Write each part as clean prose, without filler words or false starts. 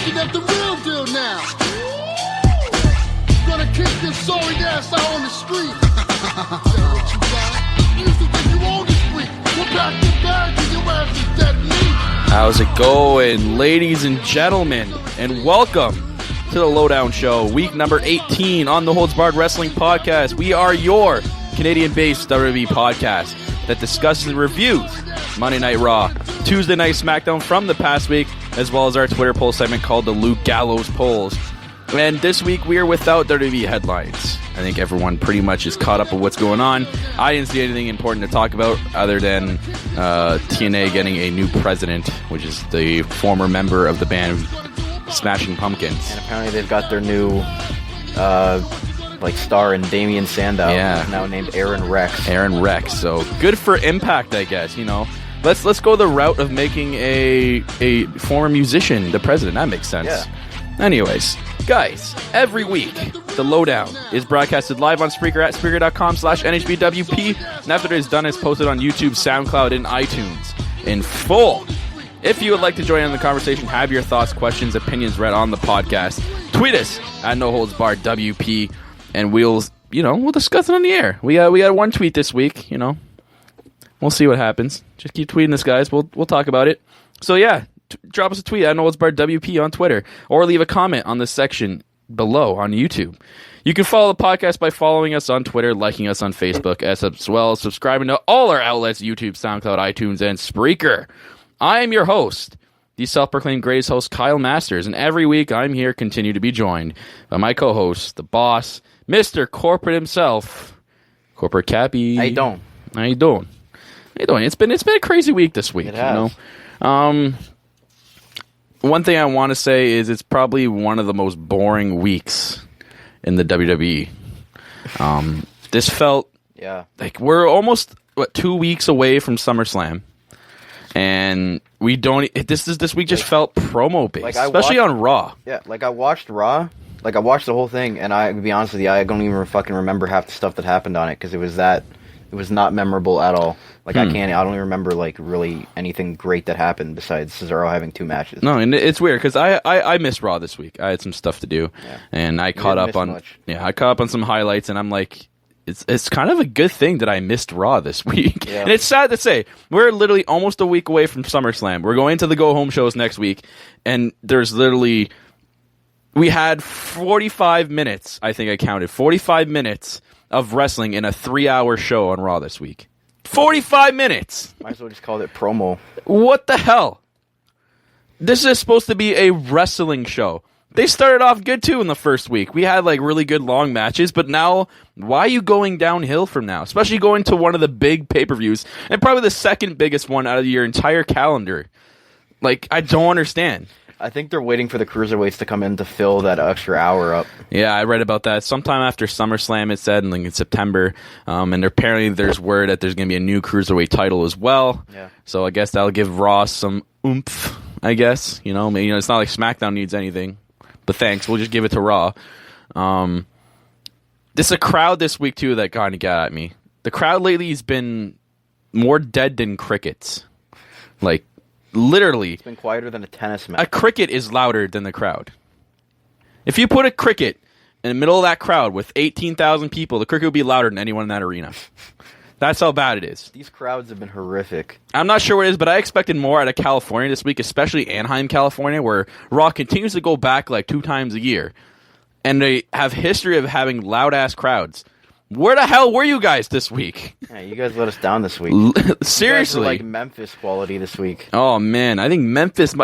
looking at the real deal now. Gonna kick this sorry ass out on the street. What you got? You used to think you owned this week. We'll pack your bags and your ass is dead meat. How's it going, ladies and gentlemen, and welcome to the Lowdown Show, week number 18 on the Holds Barred Wrestling Podcast. We are your Canadian-based WWE podcast that discusses and reviews Monday Night Raw, Tuesday Night SmackDown from the past week, as well as our Twitter poll segment called the Luke Gallows Polls. And this week we are without WWE headlines. I think everyone pretty much is caught up with what's going on. I didn't see anything important to talk about other than TNA getting a new president, which is the former member of the band Smashing Pumpkins. And apparently they've got their new star in Damian Sandow, who's now named Aaron Rex. Aaron Rex. So good for Impact, I guess. You know, let's go the route of making a former musician the president. That makes sense. Yeah. Anyways, guys, every week, The Lowdown is broadcasted live on Spreaker at Spreaker.com/NHBWP. And after it is done, it's posted on YouTube, SoundCloud, and iTunes in full. If you would like to join in the conversation, have your thoughts, questions, opinions read on the podcast, tweet us at noholdsbarredwp, and we'll discuss it on the air. We got one tweet this week, We'll see what happens. Just keep tweeting us, guys. We'll talk about it. So yeah, drop us a tweet at noholdsbarredwp on Twitter, or leave a comment on the section below on YouTube. You can follow the podcast by following us on Twitter, liking us on Facebook, as well as subscribing to all our outlets, YouTube, SoundCloud, iTunes, and Spreaker. I am your host, the self-proclaimed greatest host, Kyle Masters, and every week I'm here, continue to be joined by my co-host, the boss, Mr. Corporate himself, Corporate Cappy. How you doing? It's been a crazy week this week. It has. One thing I want to say is it's probably one of the most boring weeks in the WWE. This felt like we're almost 2 weeks away from SummerSlam, and we don't. This week just felt promo based, especially on Raw. Yeah, I watched Raw. I watched the whole thing, and to be honest with you, I don't even fucking remember half the stuff that happened on it because it was not memorable at all. I don't even remember really anything great that happened besides Cesaro having two matches. No, and it's weird because I missed Raw this week. I had some stuff to do, and I caught up on some highlights, and I'm like, it's kind of a good thing that I missed Raw this week. Yeah. And it's sad to say we're literally almost a week away from SummerSlam. We're going to the go home shows next week, and we had 45 minutes. I think I counted 45 minutes of wrestling in a 3-hour show on Raw this week. 45 minutes! Might as well just call it promo. What the hell? This is supposed to be a wrestling show. They started off good, too, in the first week. We had, really good long matches, but now, why are you going downhill from now? Especially going to one of the big pay-per-views, and probably the second biggest one out of your entire calendar. I don't understand. I think they're waiting for the cruiserweights to come in to fill that extra hour up. Yeah, I read about that. Sometime after SummerSlam, it said, in September. And apparently there's word that there's going to be a new cruiserweight title as well. Yeah. So I guess that'll give Raw some oomph, I guess. It's not like SmackDown needs anything. But thanks, we'll just give it to Raw. There's a crowd this week, too, that kind of got at me. The crowd lately has been more dead than crickets. Literally. It's been quieter than a tennis match. A cricket is louder than the crowd. If you put a cricket in the middle of that crowd with 18,000 people, the cricket would be louder than anyone in that arena. That's how bad it is. These crowds have been horrific. I'm not sure what it is, but I expected more out of California this week, especially Anaheim, California, where Raw continues to go back 2 times a year. And they have history of having loud-ass crowds. Where the hell were you guys this week? Yeah, you guys let us down this week. Seriously. You guys were Memphis quality this week. Oh, man. I think Memphis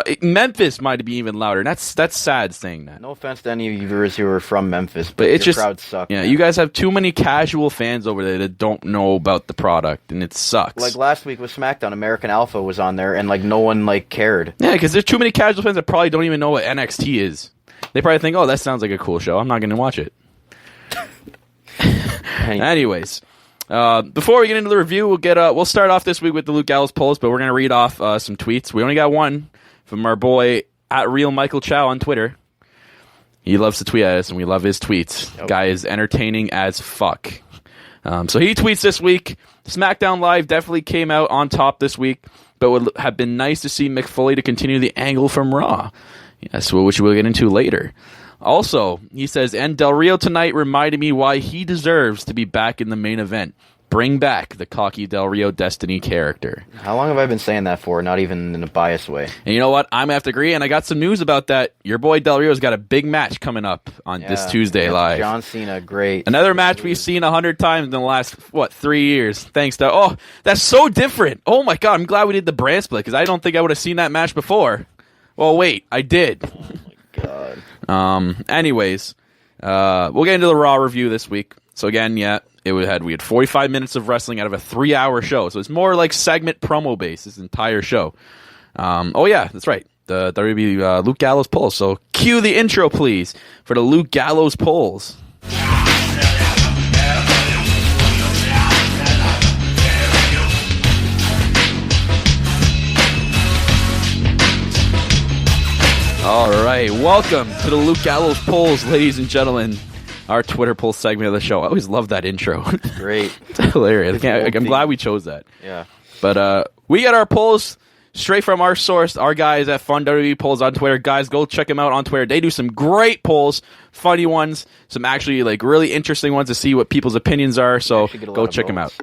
might be even louder. That's sad saying that. No offense to any of you viewers who are from Memphis, but your crowds suck. Yeah, man. You guys have too many casual fans over there that don't know about the product, and it sucks. Last week with SmackDown, American Alpha was on there, and no one cared. Yeah, because there's too many casual fans that probably don't even know what NXT is. They probably think, oh, that sounds like a cool show. I'm not going to watch it. Anyways, before we get into the review, we'll start off this week with the Luke Gallows polls, but we're going to read off some tweets. We only got one from our boy at Real Michael Chow on Twitter. He loves to tweet at us, and we love his tweets. Yep. Guy is entertaining as fuck. So he tweets this week, SmackDown Live definitely came out on top this week, but would have been nice to see Mick Foley to continue the angle from Raw. Yes, which we'll get into later. Also, he says, and Del Rio tonight reminded me why he deserves to be back in the main event. Bring back the cocky Del Rio Destiny character. How long have I been saying that for? Not even in a biased way. And you know what? I'm going to have to agree, and I got some news about that. Your boy Del Rio's got a big match coming up on this Tuesday live. John Cena, great. Another match we've seen 100 times in the last, 3 years. Thanks to... Oh, that's so different. Oh, my God. I'm glad we did the brand split, because I don't think I would have seen that match before. Well, wait. I did. Oh, my God. Anyways, we'll get into the Raw review this week. So, again, we had 45 minutes of wrestling out of a 3-hour show, so it's more like segment promo based this entire show. That's right, the WWE Luke Gallows polls. So cue the intro, please, for the Luke Gallows polls. All right, welcome to the Luke Gallows polls, ladies and gentlemen. Our Twitter poll segment of the show. I always love that intro. Great. It's hilarious. I'm glad we chose that. Yeah. But we get our polls straight from our source, our guys at Fun WWE Polls on Twitter. Guys, go check them out on Twitter. They do some great polls, funny ones, some actually like really interesting ones to see what people's opinions are. So go check them out.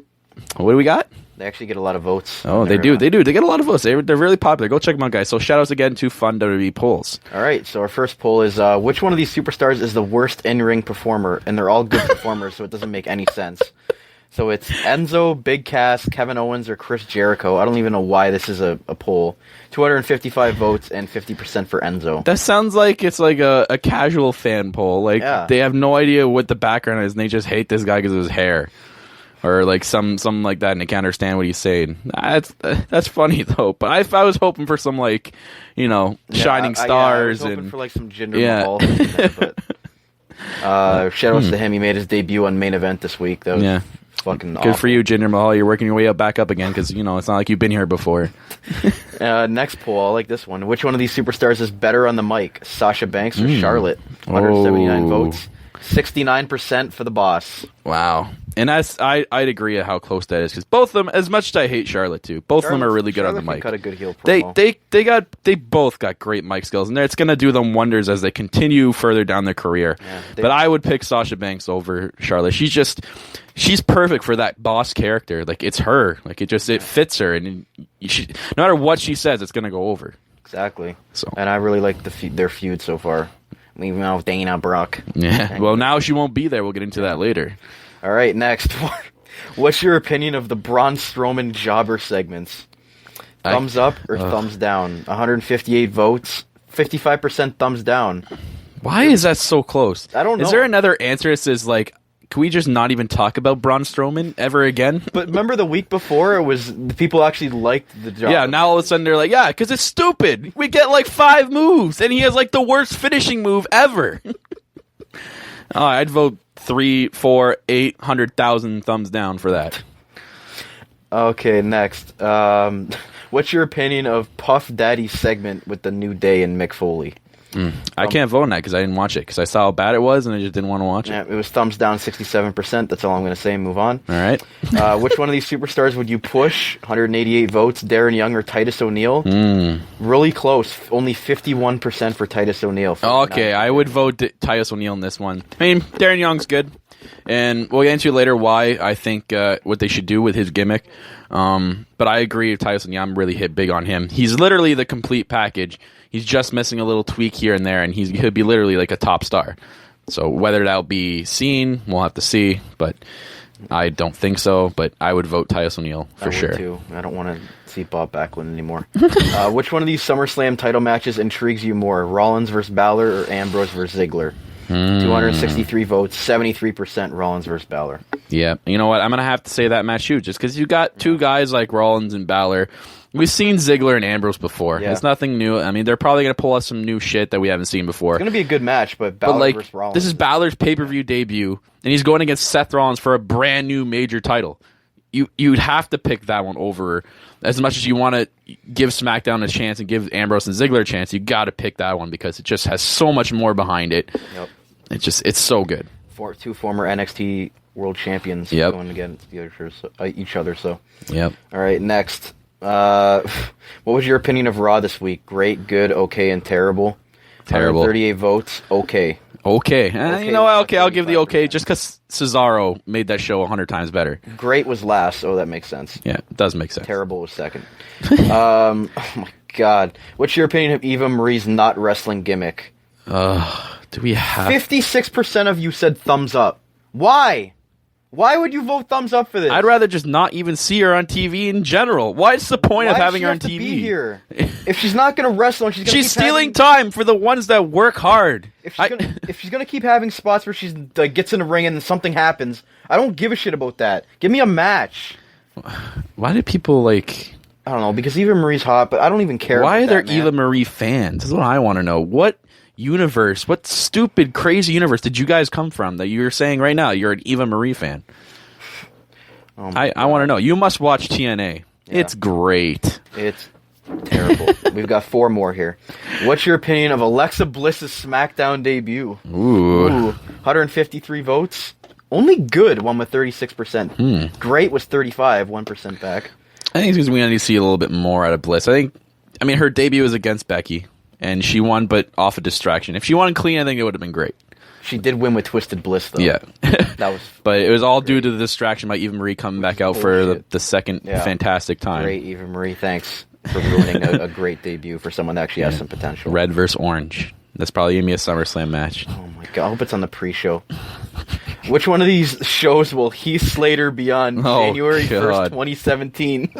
What do we got? They actually get a lot of votes. Oh, they do. They get a lot of votes. They're really popular. Go check them out, guys. So shout outs again to Fun WWE Polls. All right. So our first poll is, which one of these superstars is the worst in-ring performer? And they're all good performers, so it doesn't make any sense. So it's Enzo, Big Cass, Kevin Owens, or Chris Jericho. I don't even know why this is a poll. 255 votes and 50% for Enzo. That sounds like it's like a casual fan poll. Like they have no idea what the background is, and they just hate this guy because of his hair. Or like something like that, and they can't understand what he's saying. That's funny though. But I was hoping for some like, shining stars. I was hoping and for like some Jinder Mahal. But shout outs to him. He made his debut on Main Event this week. That was fucking awesome. Good for you, Jinder Mahal. You're working your way back up again because it's not like you've been here before. Next poll, I like this one. Which one of these superstars is better on the mic? Sasha Banks or Charlotte? 179 votes. 69% for the Boss. Wow. And I'd agree at how close that is because both of them, as much as I hate Charlotte too, both of them are really good on the mic. Cut a good heel promo. They both got great mic skills, and it's going to do them wonders as they continue further down their career. Yeah, but I would pick Sasha Banks over Charlotte. She's perfect for that boss character. Like it's her. Like it fits her, and no matter what she says, it's going to go over. Exactly. So, and I really like their feud so far. Leaving out Dana Brooke. Yeah. Well, now she won't be there. We'll get into that later. All right, next. What's your opinion of the Braun Strowman jobber segments? Thumbs up or thumbs down? 158 votes, 55% thumbs down. Why is that so close? I don't know. Is there another answer that says, like, can we just not even talk about Braun Strowman ever again? But remember the week before, it was the people actually liked the job. Yeah, now all of a sudden they're like, yeah, because it's stupid. We get like 5 moves, and he has like the worst finishing move ever. I'd vote 3, 4, 800,000 thumbs down for that. Okay, next. What's your opinion of Puff Daddy's segment with the New Day and Mick Foley? I can't vote on that because I didn't watch it because I saw how bad it was and I just didn't want to watch it. Yeah, it was thumbs down 67%. That's all I'm going to say. Move on. All right. Which one of these superstars would you push? 188 votes. Darren Young or Titus O'Neil? Really close. Only 51% for Titus O'Neil. Okay, I would vote Titus O'Neil in this one. I mean, Darren Young's good. And we'll get into later why I think what they should do with his gimmick. But I agree with Titus O'Neil. I'm really hit big on him. He's literally the complete package. He's just missing a little tweak here and there, and he'll be literally like a top star. So whether that'll be seen, we'll have to see. But I don't think so. But I would vote Titus O'Neil for sure. Too. I don't want to see Bob Backlund anymore. Which one of these SummerSlam title matches intrigues you more? Rollins versus Balor or Ambrose versus Ziggler? 263 votes, 73% Rollins versus Balor. Yeah, you know what? I'm going to have to say that match too, just because you got two guys like Rollins and Balor. We've seen Ziggler and Ambrose before. Yeah. It's nothing new. I mean, they're probably going to pull us some new shit that we haven't seen before. It's going to be a good match, but Balor versus Rollins. This is Balor's pay-per-view debut, and he's going against Seth Rollins for a brand new major title. You'd have to pick that one over. As much as you want to give SmackDown a chance and give Ambrose and Ziggler a chance, you got to pick that one because it just has so much more behind it. Yep. It's so good. Two former NXT world champions going against each other. So. Yep. All right, next. What was your opinion of Raw this week? Great, good, okay, and terrible. Terrible. 38 votes. Okay. Okay. Okay, You know what? Okay, I'll give the okay 35%. just because Cesaro made that show 100 times better. Great was last. Oh, that makes sense. Yeah, it does make sense. Terrible was second. Oh my god. What's your opinion of Eva Marie's not wrestling gimmick? Do we have... 56% of you said thumbs up. Why? Why would you vote thumbs up for this? I'd rather just not even see her on TV in general. What's the point of having her on TV? Be here? If she's not going to wrestle, and she's stealing time for the ones that work hard. If she's gonna keep having spots where she's like gets in the ring and then something happens, I don't give a shit about that. Give me a match. Why do people like? I don't know, because Eva Marie's hot, but I don't even care. Why about are there that, man. Eva Marie fans? This is what I want to know. What universe? What stupid, crazy universe did you guys come from that you're saying right now you're an Eva Marie fan? Oh I want to know. You must watch TNA. Yeah. It's great. It's terrible. We've got 4 more here. What's your opinion of Alexa Bliss's SmackDown debut? Ooh. 153 votes. Only good won with 36%. Great was 35, 1% back. I think it's because we need to see a little bit more out of Bliss. I mean, her debut was against Becky, and she won, but off a distraction. If she won clean, I think it would have been great. She did win with Twisted Bliss, though. Yeah. That was but it was all due to the distraction by Eva Marie coming back out for the second fantastic time. Great, Eva Marie. Thanks for ruining a great debut for someone that actually has some potential. Red versus orange. That's probably going to be a SummerSlam match. Oh my god, I hope it's on the pre-show. Which one of these shows will Heath Slater be on January 1st, 2017?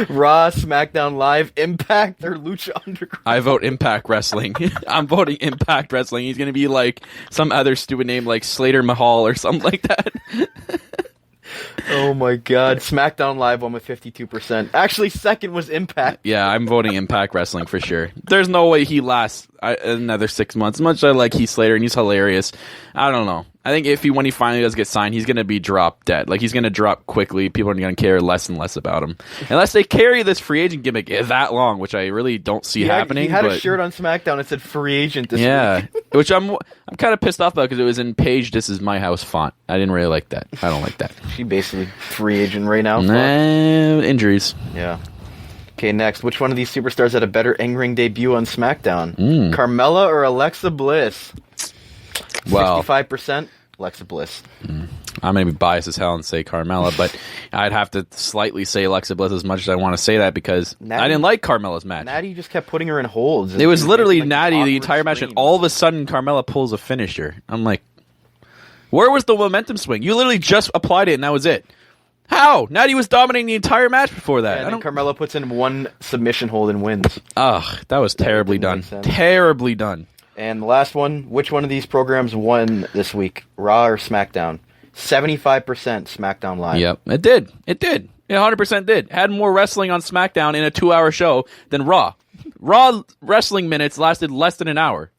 Raw, SmackDown Live, Impact, or Lucha Underground? I vote Impact Wrestling. I'm voting Impact Wrestling. He's going to be like some other stupid name like Slater Mahal or something like that. Oh my god. SmackDown Live won with 52%. Actually, second was Impact. Yeah, I'm voting Impact Wrestling for sure. There's no way he lasts another 6 months. As much as I like Heath Slater and he's hilarious, I don't know. I think when he finally does get signed, he's going to be dropped dead. Like, he's going to drop quickly. People are going to care less and less about him. Unless they carry this free agent gimmick that long, which I really don't see happening. He had a shirt on SmackDown that said free agent this week. Which I'm kind of pissed off about because it was in Paige This Is My House font. I didn't really like that. I don't like that. She basically free agent right now. Injuries. Yeah. Okay, next. Which one of these superstars had a better in-ring debut on SmackDown? Carmella or Alexa Bliss? Well, 65% Alexa Bliss. I'm going to be biased as hell and say Carmella, but I'd have to slightly say Alexa Bliss as much as I want to say that because I didn't like Carmella's match. Natty just kept putting her in holds. It was literally Natty the entire match, and all of a sudden Carmella pulls a finisher. I'm like, where was the momentum swing? You literally just applied it, and that was it. How? Natty was dominating the entire match before that. And then Carmella puts in one submission hold and wins. Ugh, that was terribly done. Terribly done. And the last one, which one of these programs won this week? Raw or SmackDown? 75% SmackDown Live. Yep, it did. It 100% did. Had more wrestling on SmackDown in a 2-hour show than Raw. Raw wrestling minutes lasted less than an hour.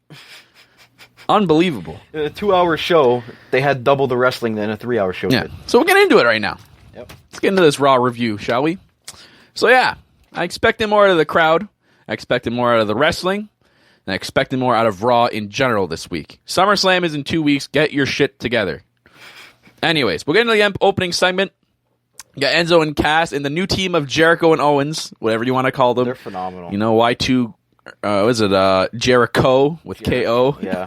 Unbelievable. In a 2-hour show, they had double the wrestling than a 3-hour show did. So we'll get into it right now. Yep. Let's get into this Raw review, shall we? So yeah, I expected more out of the crowd. I expected more out of the wrestling. And I expected more out of Raw in general this week. SummerSlam is in 2 weeks. Get your shit together. Anyways, we'll get into the opening segment. You got Enzo and Cass and the new team of Jericho and Owens, whatever you want to call them. They're phenomenal. You know, Y2, Jericho with K-O? Yeah.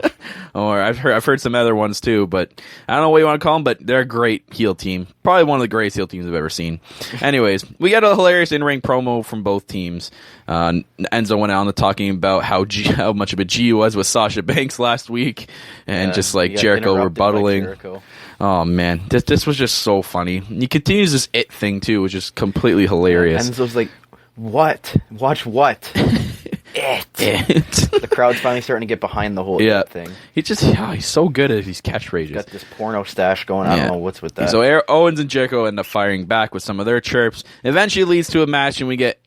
Or I've heard some other ones too, but I don't know what you want to call them, but they're a great heel team. Probably one of the greatest heel teams I've ever seen. Anyways, we got a hilarious in-ring promo from both teams. Enzo went on to talking about how much of a G he was with Sasha Banks last week, and just like Jericho rebuttaling. Oh man, this was just so funny. He continues this it thing too, which is completely hilarious. Enzo's like, what? Watch what? It. The crowd's finally starting to get behind the whole it thing. He's so good at these catchphrases. Got this porno stash going. I don't know what's with that. So Owens and Jericho end up firing back with some of their chirps. Eventually leads to a match, and we get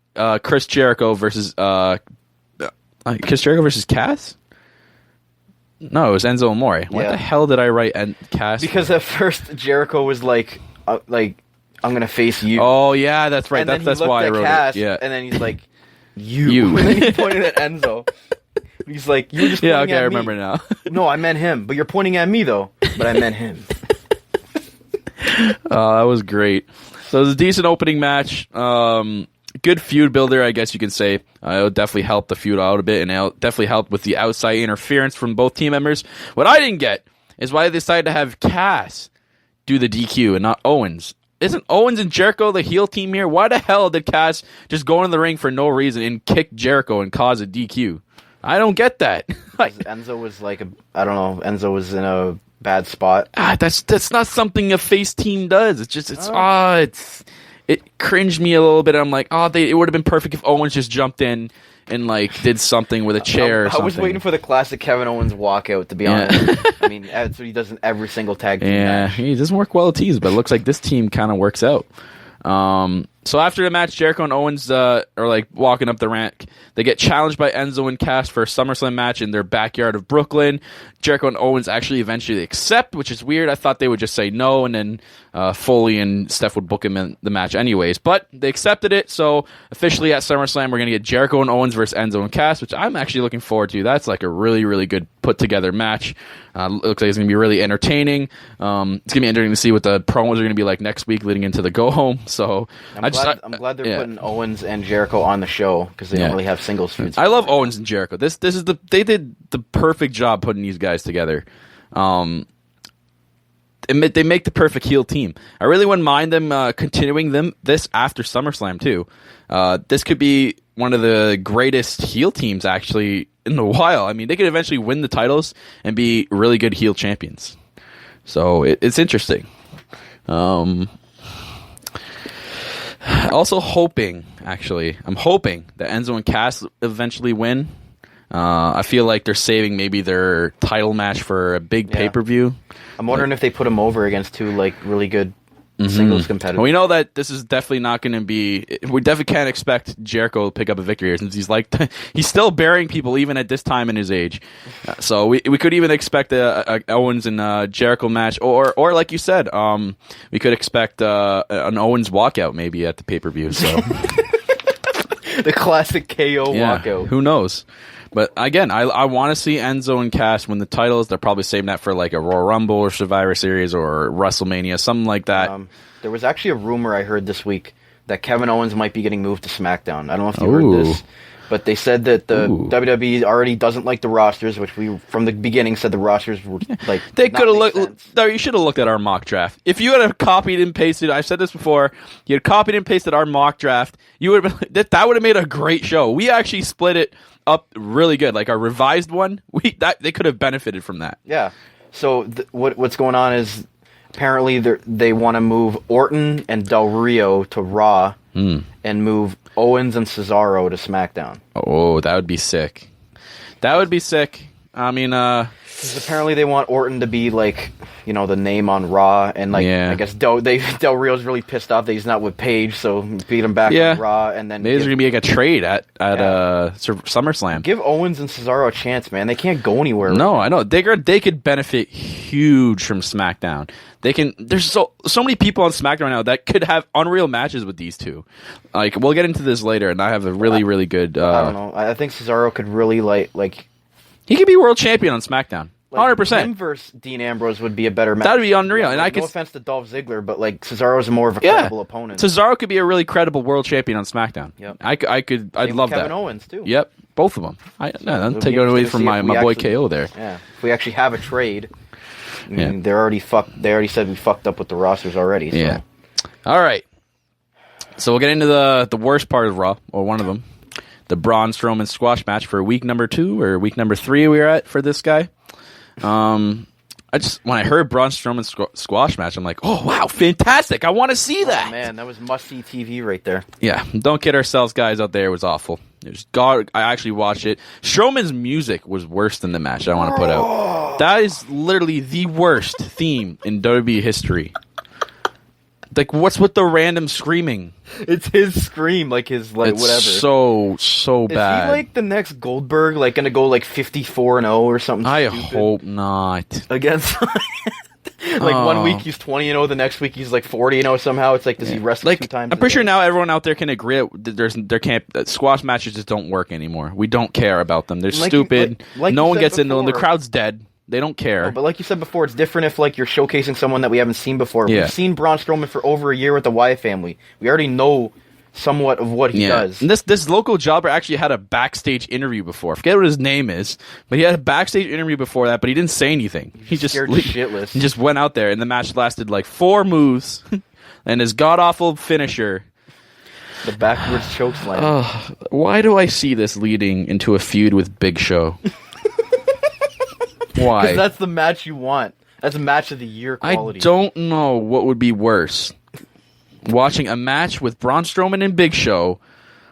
Chris Jericho versus Cass. No, it was Enzo Amore. What the hell did I write Cass? Because at first Jericho was like I'm gonna face you. Oh yeah, that's right. That's why I wrote Cass, it. Yeah. And then he's like, you. And then he pointed at Enzo. He's like, you were just pointing at me. I remember now. No, I meant him. But you're pointing at me though. But I meant him. That was great. So it was a decent opening match. good feud builder, I guess you can say. It'll definitely help the feud out a bit, and it'll definitely help with the outside interference from both team members. What I didn't get is why they decided to have Cass do the DQ and not Owens. Isn't Owens and Jericho the heel team here? Why the hell did Cass just go in the ring for no reason and kick Jericho and cause a DQ? I don't get that. Enzo was Enzo was in a bad spot. That's not something a face team does. It cringed me a little bit. I'm like, it would have been perfect if Owens just jumped in and did something with a chair or something. I was waiting for the classic Kevin Owens walkout, to be honest. I mean, that's what he does in every single tag team match. He doesn't work well at teams, but it looks like this team kind of works out. So after the match, Jericho and Owens are walking up the ramp. They get challenged by Enzo and Cass for a SummerSlam match in their backyard of Brooklyn. Jericho and Owens actually eventually accept, which is weird. I thought they would just say no, and then Foley and Steph would book him in the match anyways. But they accepted it, so officially at SummerSlam, we're going to get Jericho and Owens versus Enzo and Cass, which I'm actually looking forward to. That's a really, really good put-together match. Looks like it's going to be really entertaining. It's going to be entertaining to see what the promos are going to be like next week leading into the go-home. So I'm glad they're putting Owens and Jericho on the show, because they don't really have singles feuds. I love Owens and Jericho. They did the perfect job putting these guys together. They make the perfect heel team. I really wouldn't mind them continuing this after SummerSlam too. This could be one of the greatest heel teams actually in a while. I mean, they could eventually win the titles and be really good heel champions. So it's interesting. Also hoping that Enzo and Cass eventually win. I feel like they're saving maybe their title match for a big pay-per-view. I'm wondering if they put him over against two really good singles competitors. We know that this is definitely not going to be. We definitely can't expect Jericho to pick up a victory here, since he's still burying people even at this time in his age. So we could even expect a Owens and Jericho match, or like you said, we could expect an Owens walkout maybe at the pay-per-view. So the classic KO walkout. Who knows? But again, I want to see Enzo and Cass win the titles. They're probably saving that for like a Royal Rumble or Survivor Series or WrestleMania, something like that. There was actually a rumor I heard this week that Kevin Owens might be getting moved to SmackDown. I don't know if you heard this, but they said that the WWE already doesn't like the rosters, which we from the beginning said the rosters were they could have looked. No, you should have looked at our mock draft. If you had copied and pasted, I've said this before. You had copied and pasted our mock draft. You would have that would have made a great show. We actually split it up really good, like our revised one. They could have benefited from that. Yeah. So what's going on is apparently they want to move Orton and Del Rio to Raw and move Owens and Cesaro to SmackDown. Oh, that would be sick. That would be sick. I mean, 'cause apparently they want Orton to be the name on Raw, and I guess Del Rio's really pissed off that he's not with Paige, so beat him back on Raw, and then maybe there's gonna be a trade at SummerSlam. Give Owens and Cesaro a chance, man. They can't go anywhere. No, I know they could benefit huge from SmackDown. There's so many people on SmackDown now that could have unreal matches with these two. Like, we'll get into this later, and I have a really really good. I don't know. I think Cesaro could really like. He could be world champion on SmackDown. 100%. Him versus Dean Ambrose would be a better match. That would be unreal. And no offense to Dolph Ziggler, but Cesaro's more of a credible opponent. Cesaro could be a really credible world champion on SmackDown. Yep. I'd love that. Kevin Owens too. Yep, both of them. I'm taking it away from my boy KO there. Yeah, if we actually have a trade, I mean, they're already fucked. They already said we fucked up with the rosters already. So. Yeah. All right. So we'll get into the worst part of Raw, or one of them. The Braun Strowman squash match for week number 2 or week number 3 we were at for this guy. When I heard Braun Strowman squash match, I'm like, oh wow, fantastic! I want to see that. Man, that was must-see TV right there. Yeah, don't kid ourselves, guys out there. It was awful. I actually watched it. Strowman's music was worse than the match. I want to put out. That is literally the worst theme in WWE history. Like, what's with the random screaming? It's his scream, his whatever. So bad. Is he the next Goldberg, gonna go 54-0 or something? I stupid? hope not. Against 1 week he's 20-0, the next week he's 40-0 somehow. It's does he wrestle 2 times? I'm pretty sure now everyone out there can agree that squash matches just don't work anymore. We don't care about them. They're stupid. No one gets into them. The crowd's dead. They don't care. No, but like you said before, it's different if you're showcasing someone that we haven't seen before. Yeah. We've seen Braun Strowman for over a year with the Wyatt family. We already know somewhat of what he does. And this local jobber actually had a backstage interview before. I forget what his name is, but he had a backstage interview before that, but he didn't say anything. He just scared shitless. He just went out there, and the match lasted like 4 moves, and his god-awful finisher. The backwards chokeslam. Why do I see this leading into a feud with Big Show? Why? Because that's the match you want. That's a match of the year quality. I don't know what would be worse. Watching a match with Braun Strowman and Big Show,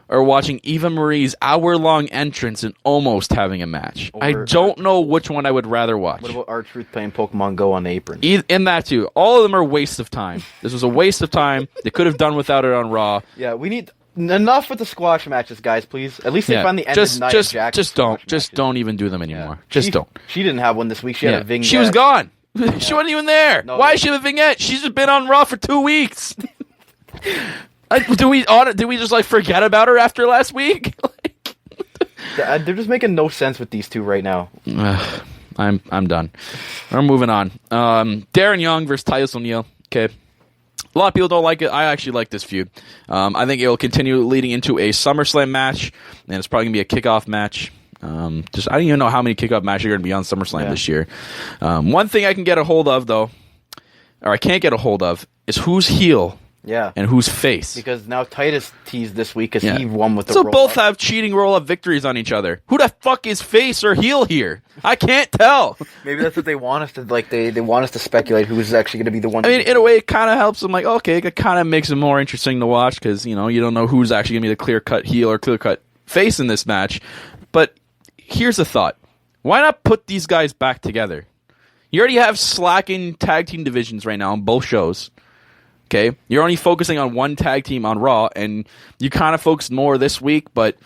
or watching Eva Marie's hour-long entrance and almost having a match. I don't know which one I would rather watch. What about R-Truth playing Pokemon Go on the apron? In that too. All of them are wastes of time. This was a waste of time. They could have done without it on Raw. Yeah, we need enough with the squash matches, guys, please. At least they finally ended Nia Jax. Just don't even do them anymore. Just don't. She didn't have one this week. She had a vignette. She was gone. She wasn't even there. No, Why is she have a vignette? She's just been on Raw for 2 weeks. Do we just like forget about her after last week? They're just making no sense with these two right now. I'm done. We're moving on. Darren Young versus Titus O'Neil. Okay. A lot of people don't like it. I actually like this feud. I think it will continue leading into a SummerSlam match, and it's probably going to be a kickoff match. I don't even know how many kickoff matches are going to be on SummerSlam this year. One thing I can get a hold of, though, or I can't get a hold of, is who's heel and who's face. Because now Titus teased this week because he won with the So roll-up. both have cheating roll-up victories on each other. Who the fuck is face or heel here? I can't tell. Maybe that's what they want us to, like, they want us to speculate who's actually going to be the one. I mean, in a way, it kind of helps them, like, okay, it kind of makes it more interesting to watch because, you don't know who's actually going to be the clear-cut heel or clear-cut face in this match. But here's a thought. Why not put these guys back together? You already have slacking tag team divisions right now on both shows. Okay? You're only focusing on one tag team on Raw, and you kind of focused more this week, but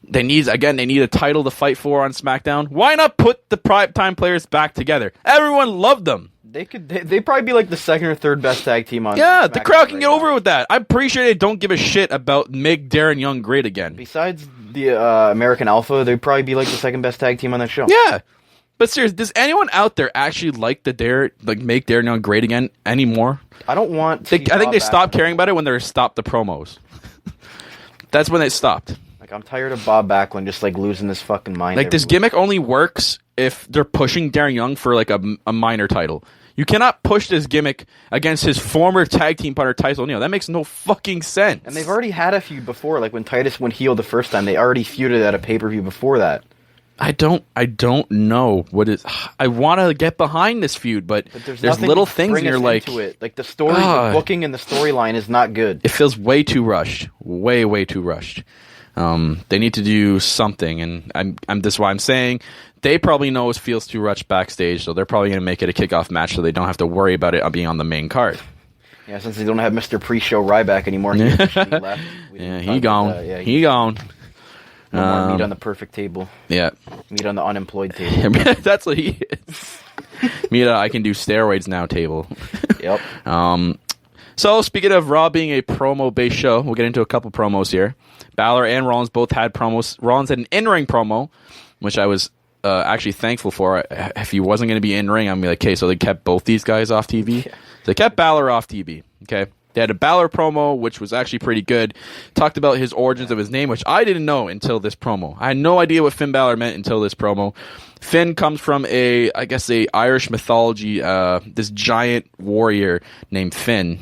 they need a title to fight for on SmackDown. Why not put the primetime players back together? Everyone loved them. They'd probably be like the second or third best tag team on. Yeah, SmackDown the crowd can right get now. over with that. I'm pretty sure they don't give a shit about make Darren Young great again. Besides the American Alpha, they'd probably be like the second best tag team on that show. Yeah. But seriously, does anyone out there actually like make Darren Young great again anymore? I don't want. I think they stopped caring about it when they stopped the promos. That's when they stopped. Like, I'm tired of Bob Backlund just like losing his fucking mind. Like, this gimmick only works if they're pushing Darren Young for like a minor title. You cannot push this gimmick against his former tag team partner Titus O'Neil. That makes no fucking sense. And they've already had a feud before. Like when Titus went heel the first time, they already feuded at a pay-per-view before that. I don't know what is. I want to get behind this feud, but there's little things and you're like, it. Like the story, the booking, and the storyline is not good. It feels way too rushed, way too rushed. They need to do something, and this is why I'm saying they probably know it feels too rushed backstage, so they're probably going to make it a kickoff match, so they don't have to worry about it being on the main card. Yeah, since they don't have Mr. Pre-Show Ryback anymore, he left. He gone. He gone. No more meat on the perfect table. Yeah. Meat on the unemployed table. That's what he is. Meat I can do steroids now table. Yep. So, speaking of Raw being a promo-based show, we'll get into a couple promos here. Balor and Rollins both had promos. Rollins had an in-ring promo, which I was actually thankful for. If he wasn't going to be in-ring, I'm going to be like, okay, so they kept both these guys off TV? Yeah. They kept Balor off TV, okay? They had a Balor promo, which was actually pretty good. Talked about his origins of his name, which I didn't know until this promo. I had no idea what Finn Balor meant until this promo. Finn comes from a Irish mythology, this giant warrior named Finn.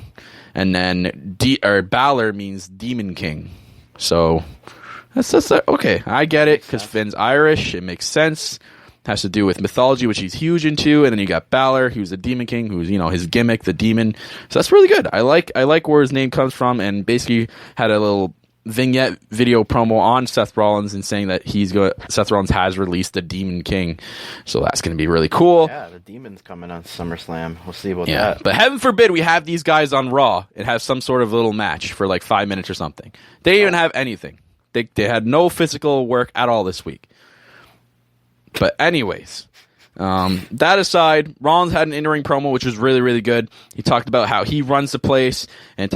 And then Balor means Demon King. So that's okay. I get it because Finn's Irish. It makes sense. Has to do with mythology, which he's huge into, and then you got Balor, who's the Demon King, who's his gimmick, the demon. So that's really good. I like where his name comes from, and basically had a little vignette video promo on Seth Rollins and saying that Seth Rollins has released the Demon King. So that's going to be really cool. Yeah, the demon's coming on SummerSlam. We'll see about that. But But heaven forbid we have these guys on Raw and have some sort of little match for like 5 minutes or something. They didn't even have anything. They had no physical work at all this week. But anyways, that aside, Rollins had an in-ring promo, which was really, really good. He talked about how he runs the place and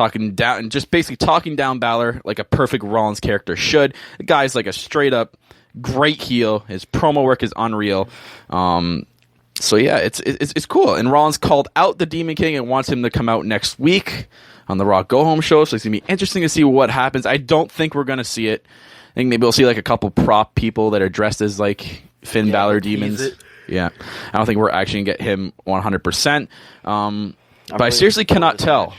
just basically talking down Balor like a perfect Rollins character should. The guy's like a straight-up great heel. His promo work is unreal. So yeah, it's cool. And Rollins called out the Demon King and wants him to come out next week. on the Raw Go Home show, so it's going to be interesting to see what happens. I don't think we're going to see it. I think maybe we'll see like a couple prop people that are dressed as like Finn Balor demons. Yeah. I don't think we're actually going to get him 100%. But I seriously cannot tell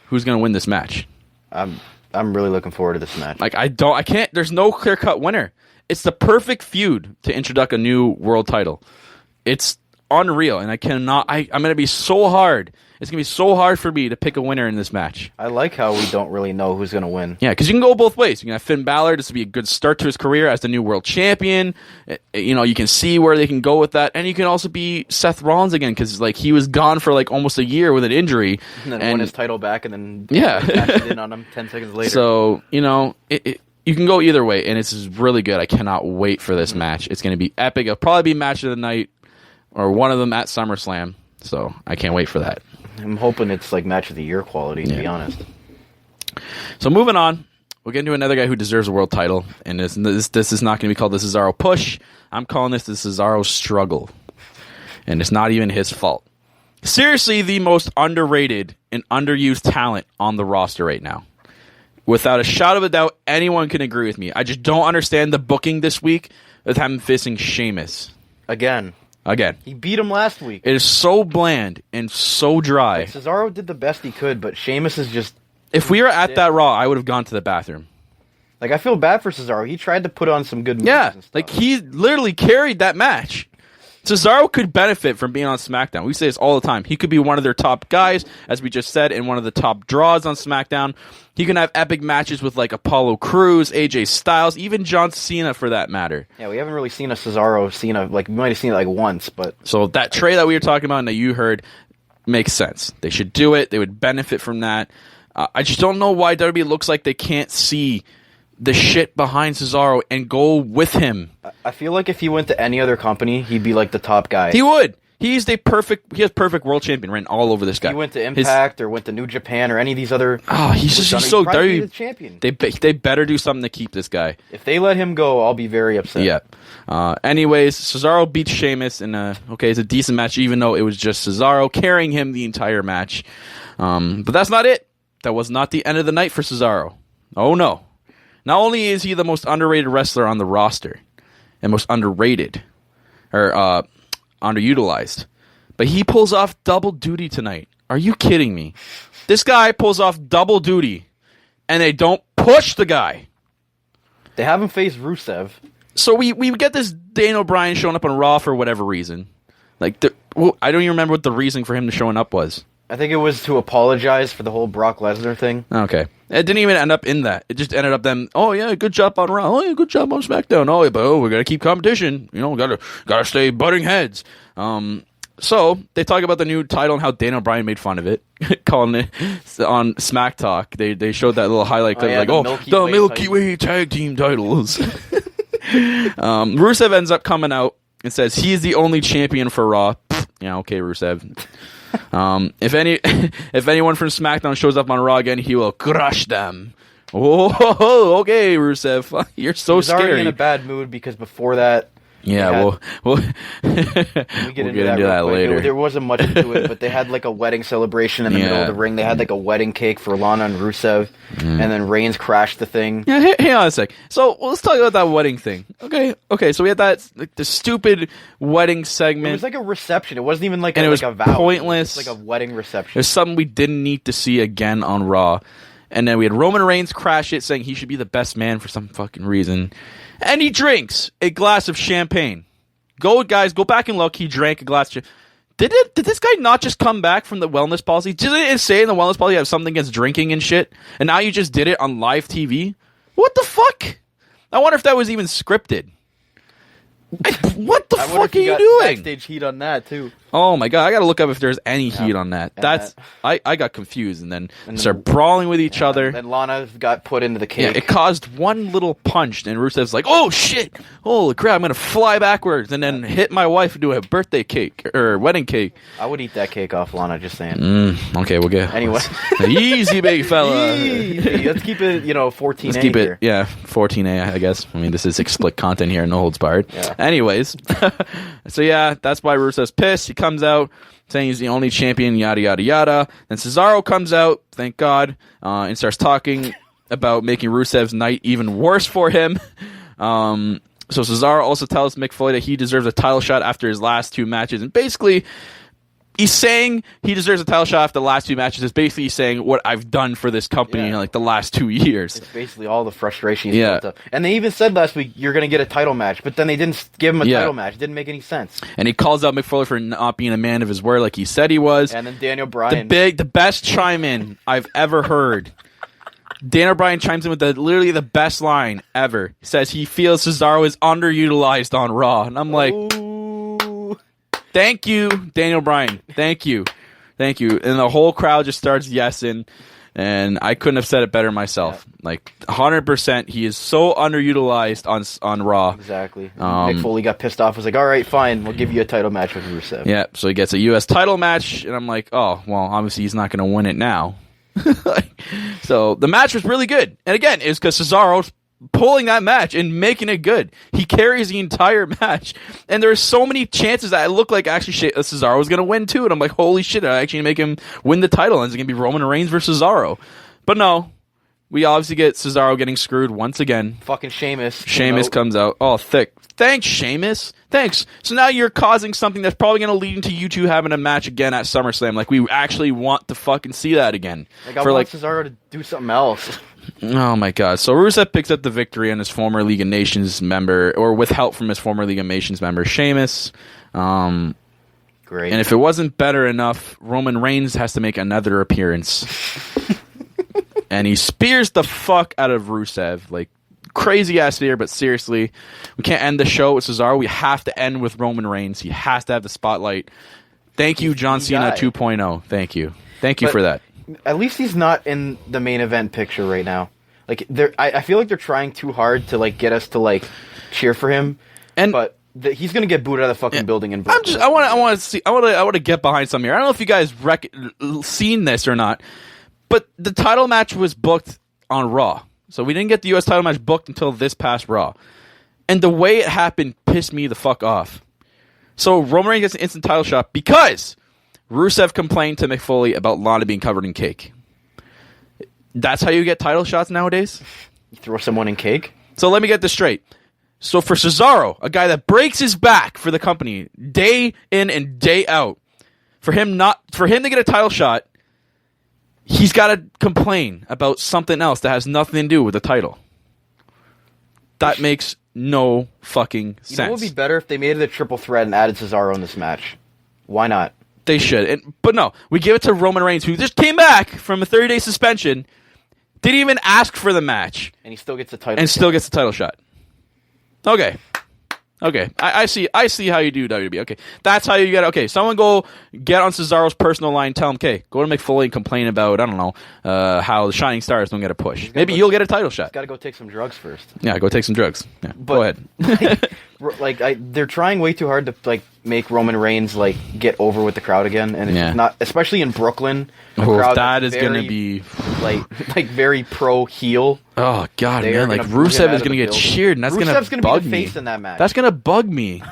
who's going to win this match. I'm really looking forward to this match. Like, I can't, there's no clear-cut winner. It's the perfect feud to introduce a new world title. It's unreal, and I'm going to be so hard. It's going to be so hard for me to pick a winner in this match. I like how we don't really know who's going to win. Yeah, because you can go both ways. You can have Finn Balor. This would be a good start to his career as the new world champion. You know, you can see where they can go with that. And you can also be Seth Rollins again, because like he was gone for like almost a year with an injury. And then won his title back and then cashed it in on him 10 seconds later. So, you know, you can go either way, and it's really good. I cannot wait for this match. It's going to be epic. It'll probably be match of the night or one of them at SummerSlam. So I can't wait for that. I'm hoping it's like match of the year quality, to be honest. So moving on, we'll get into another guy who deserves a world title, and this is not going to be called the Cesaro push. I'm calling this the Cesaro struggle, and it's not even his fault. Seriously, the most underrated and underused talent on the roster right now. Without a shadow of a doubt, anyone can agree with me. I just don't understand the booking this week with him facing Sheamus. Again. He beat him last week. It is so bland and so dry. Like, Cesaro did the best he could, but Sheamus is just... If we were at that Raw, I would have gone to the bathroom. Like, I feel bad for Cesaro. He tried to put on some good moves. Yeah, and stuff. like he literally carried that match. Cesaro could benefit from being on SmackDown. We say this all the time. He could be one of their top guys, as we just said, and one of the top draws on SmackDown. He can have epic matches with like Apollo Crews, AJ Styles, even John Cena for that matter. Yeah, we haven't really seen a Cena, like we might have seen it like once, but... So that trade that we were talking about and that you heard makes sense. They should do it. They would benefit from that. I just don't know why WWE looks like they can't see the shit behind Cesaro and go with him. I feel like if he went to any other company, he'd be like the top guy. He would. He has perfect world champion written all over this guy. He went to Impact or went to New Japan or any of these other... Oh, he's so dirty. Champion. They better do something to keep this guy. If they let him go, I'll be very upset. Yeah. Anyways, Cesaro beats Sheamus in it's a decent match, even though it was just Cesaro carrying him the entire match. But that's not it. That was not the end of the night for Cesaro. Oh no. Not only is he the most underrated wrestler on the roster, and most underrated, or underutilized, but he pulls off double duty tonight. Are you kidding me? This guy pulls off double duty, and they don't push the guy. They haven't faced Rusev. So we get this Daniel Bryan showing up on Raw for whatever reason. Like, I don't even remember what the reason for him showing up was. I think it was to apologize for the whole Brock Lesnar thing. Okay. It didn't even end up in that. It just ended up them, oh yeah, good job on Raw. Oh yeah, good job on SmackDown. Oh yeah, but we gotta keep competition. You know, gotta stay butting heads. So they talk about the new title and how Daniel Bryan made fun of it, calling it on Smack Talk. They showed that little highlight clip, the Milky Way tag team titles. Rusev ends up coming out and says he's the only champion for Raw. Yeah, okay, Rusev. If anyone from SmackDown shows up on Raw again, he will crush them. Oh, okay, Rusev, you're so scary. He's already in a bad mood because before that. Yeah, we'll get into that later. There wasn't much to it, but they had like a wedding celebration in the middle of the ring. They had like a wedding cake for Lana and Rusev, and then Reigns crashed the thing. Yeah, hang on a sec. So let's talk about that wedding thing. Okay. So we had that the stupid wedding segment. It was like a reception. It wasn't even like it was a vow. Pointless. It was like a wedding reception. There's something we didn't need to see again on Raw. And then we had Roman Reigns crash it, saying he should be the best man for some fucking reason. And he drinks a glass of champagne. Go back and look. He drank a glass of champagne. Did this guy not just come back from the wellness policy? Didn't it say in the wellness policy you have something against drinking and shit? And now you just did it on live TV? What the fuck? I wonder if that was even scripted. What the fuck are you doing? Backstage heat on that too. Oh my god, I gotta look up if there's any heat on that. I got confused and then started brawling with each other. Then Lana got put into the cake. Yeah, it caused one little punch and Rusev's like, oh shit, holy crap, I'm gonna fly backwards and then hit my wife and do a birthday cake or wedding cake. I would eat that cake off Lana, just saying. Okay, we'll get anyway. Easy, big fella. Easy. Let's keep it 14A. Let's keep here. it 14A, I guess. I mean, this is explicit content here, no holds barred. Yeah. Anyways, so yeah, that's why Rusev's pissed. He comes out saying he's the only champion, yada, yada, yada. Then Cesaro comes out, thank God, and starts talking about making Rusev's night even worse for him. So Cesaro also tells Mick Foley that he deserves a title shot after his last 2 matches. And basically, he's saying he deserves a title shot after the last 2 matches. Is basically saying what I've done for this company in like the last 2 years. It's basically all the frustration he's built up. And they even said last week, you're going to get a title match. But then they didn't give him a title match. It didn't make any sense. And he calls out Mick Foley for not being a man of his word like he said he was. And then Daniel Bryan. The best chime-in I've ever heard. Daniel Bryan chimes in with literally the best line ever. He says he feels Cesaro is underutilized on Raw. And I'm like, ooh. Thank you, Daniel Bryan. Thank you. Thank you. And the whole crowd just starts yesing. And I couldn't have said it better myself. Yeah. Like, 100%, he is so underutilized on Raw. Exactly. Mick Foley got pissed off. Was like, all right, fine. We'll give you a title match with Rusev. Yeah, so he gets a U.S. title match. And I'm like, oh, well, obviously he's not going to win it now. So the match was really good, and again, it's because Cesaro's pulling that match and making it good. He carries the entire match, and there are so many chances that it looked like actually Cesaro was going to win too. And I'm like, holy shit! I actually make him win the title, and it's going to be Roman Reigns versus Cesaro. But no, we obviously get Cesaro getting screwed once again. Fucking Sheamus. Sheamus comes out. Oh, thick. Thanks, Sheamus. Thanks. So now you're causing something that's probably going to lead into you two having a match again at SummerSlam. Like, we actually want to fucking see that again. Like, I want Cesaro to do something else. Oh, my God. So Rusev picks up the victory on his former League of Nations member, or with help from his former League of Nations member, Sheamus. Great. And if it wasn't better enough, Roman Reigns has to make another appearance. And he spears the fuck out of Rusev. Like, crazy ass spear, but seriously, we can't end the show with Cesaro. We have to end with Roman Reigns. He has to have the spotlight. Thank you, John Cena 2.0. Thank you. Thank you for that. At least he's not in the main event picture right now. Like, I feel like they're trying too hard to like get us to like cheer for him. But he's gonna get booted out of the fucking building in Brooklyn. I want to get behind something here. I don't know if you guys seen this or not, but the title match was booked on Raw. So we didn't get the U.S. title match booked until this past Raw. And the way it happened pissed me the fuck off. So Roman Reigns gets an instant title shot because Rusev complained to Mick Foley about Lana being covered in cake. That's how you get title shots nowadays? You throw someone in cake? So let me get this straight. So for Cesaro, a guy that breaks his back for the company day in and day out, for him to get a title shot, he's got to complain about something else that has nothing to do with the title. That makes no fucking sense. You know what would be better if they made it a triple threat and added Cesaro in this match? Why not? They should. But no, we give it to Roman Reigns, who just came back from a 30-day suspension, didn't even ask for the match. And he still gets the title shot. Okay. I see how you do WWE. Okay, that's how you get it. Okay, someone go get on Cesaro's personal line, tell him, okay, go to Mick Foley and complain about, I don't know, how the Shining Stars don't get a push. Maybe you'll get a title shot. Got to go take some drugs first. Yeah, go take some drugs. Yeah, go ahead. They're trying way too hard to like make Roman Reigns like get over with the crowd again, and it's not, especially in Brooklyn. That is going to be like very pro heel. Oh God, man! Like Rusev is going to get cheered, and that's going to bug me. Face in that match. That's going to bug me.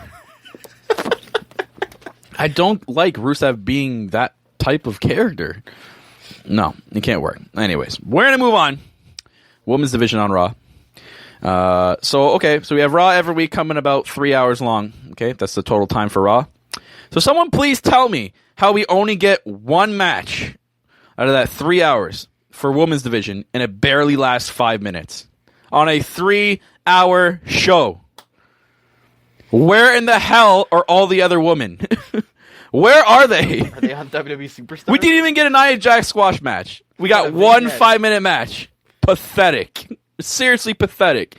I don't like Rusev being that type of character. No, it can't work. Anyways, we're going to move on. Women's division on Raw. So we have Raw every week coming about 3 hours long. Okay, that's the total time for Raw. So someone please tell me how we only get one match out of that 3 hours for women's division, and it barely lasts 5 minutes on a 3-hour show. Where in the hell are all the other women? Where are they? Are they on WWE Superstars? We didn't even get a Nia Jax squash match. We got one 5-minute match. Pathetic. Seriously pathetic.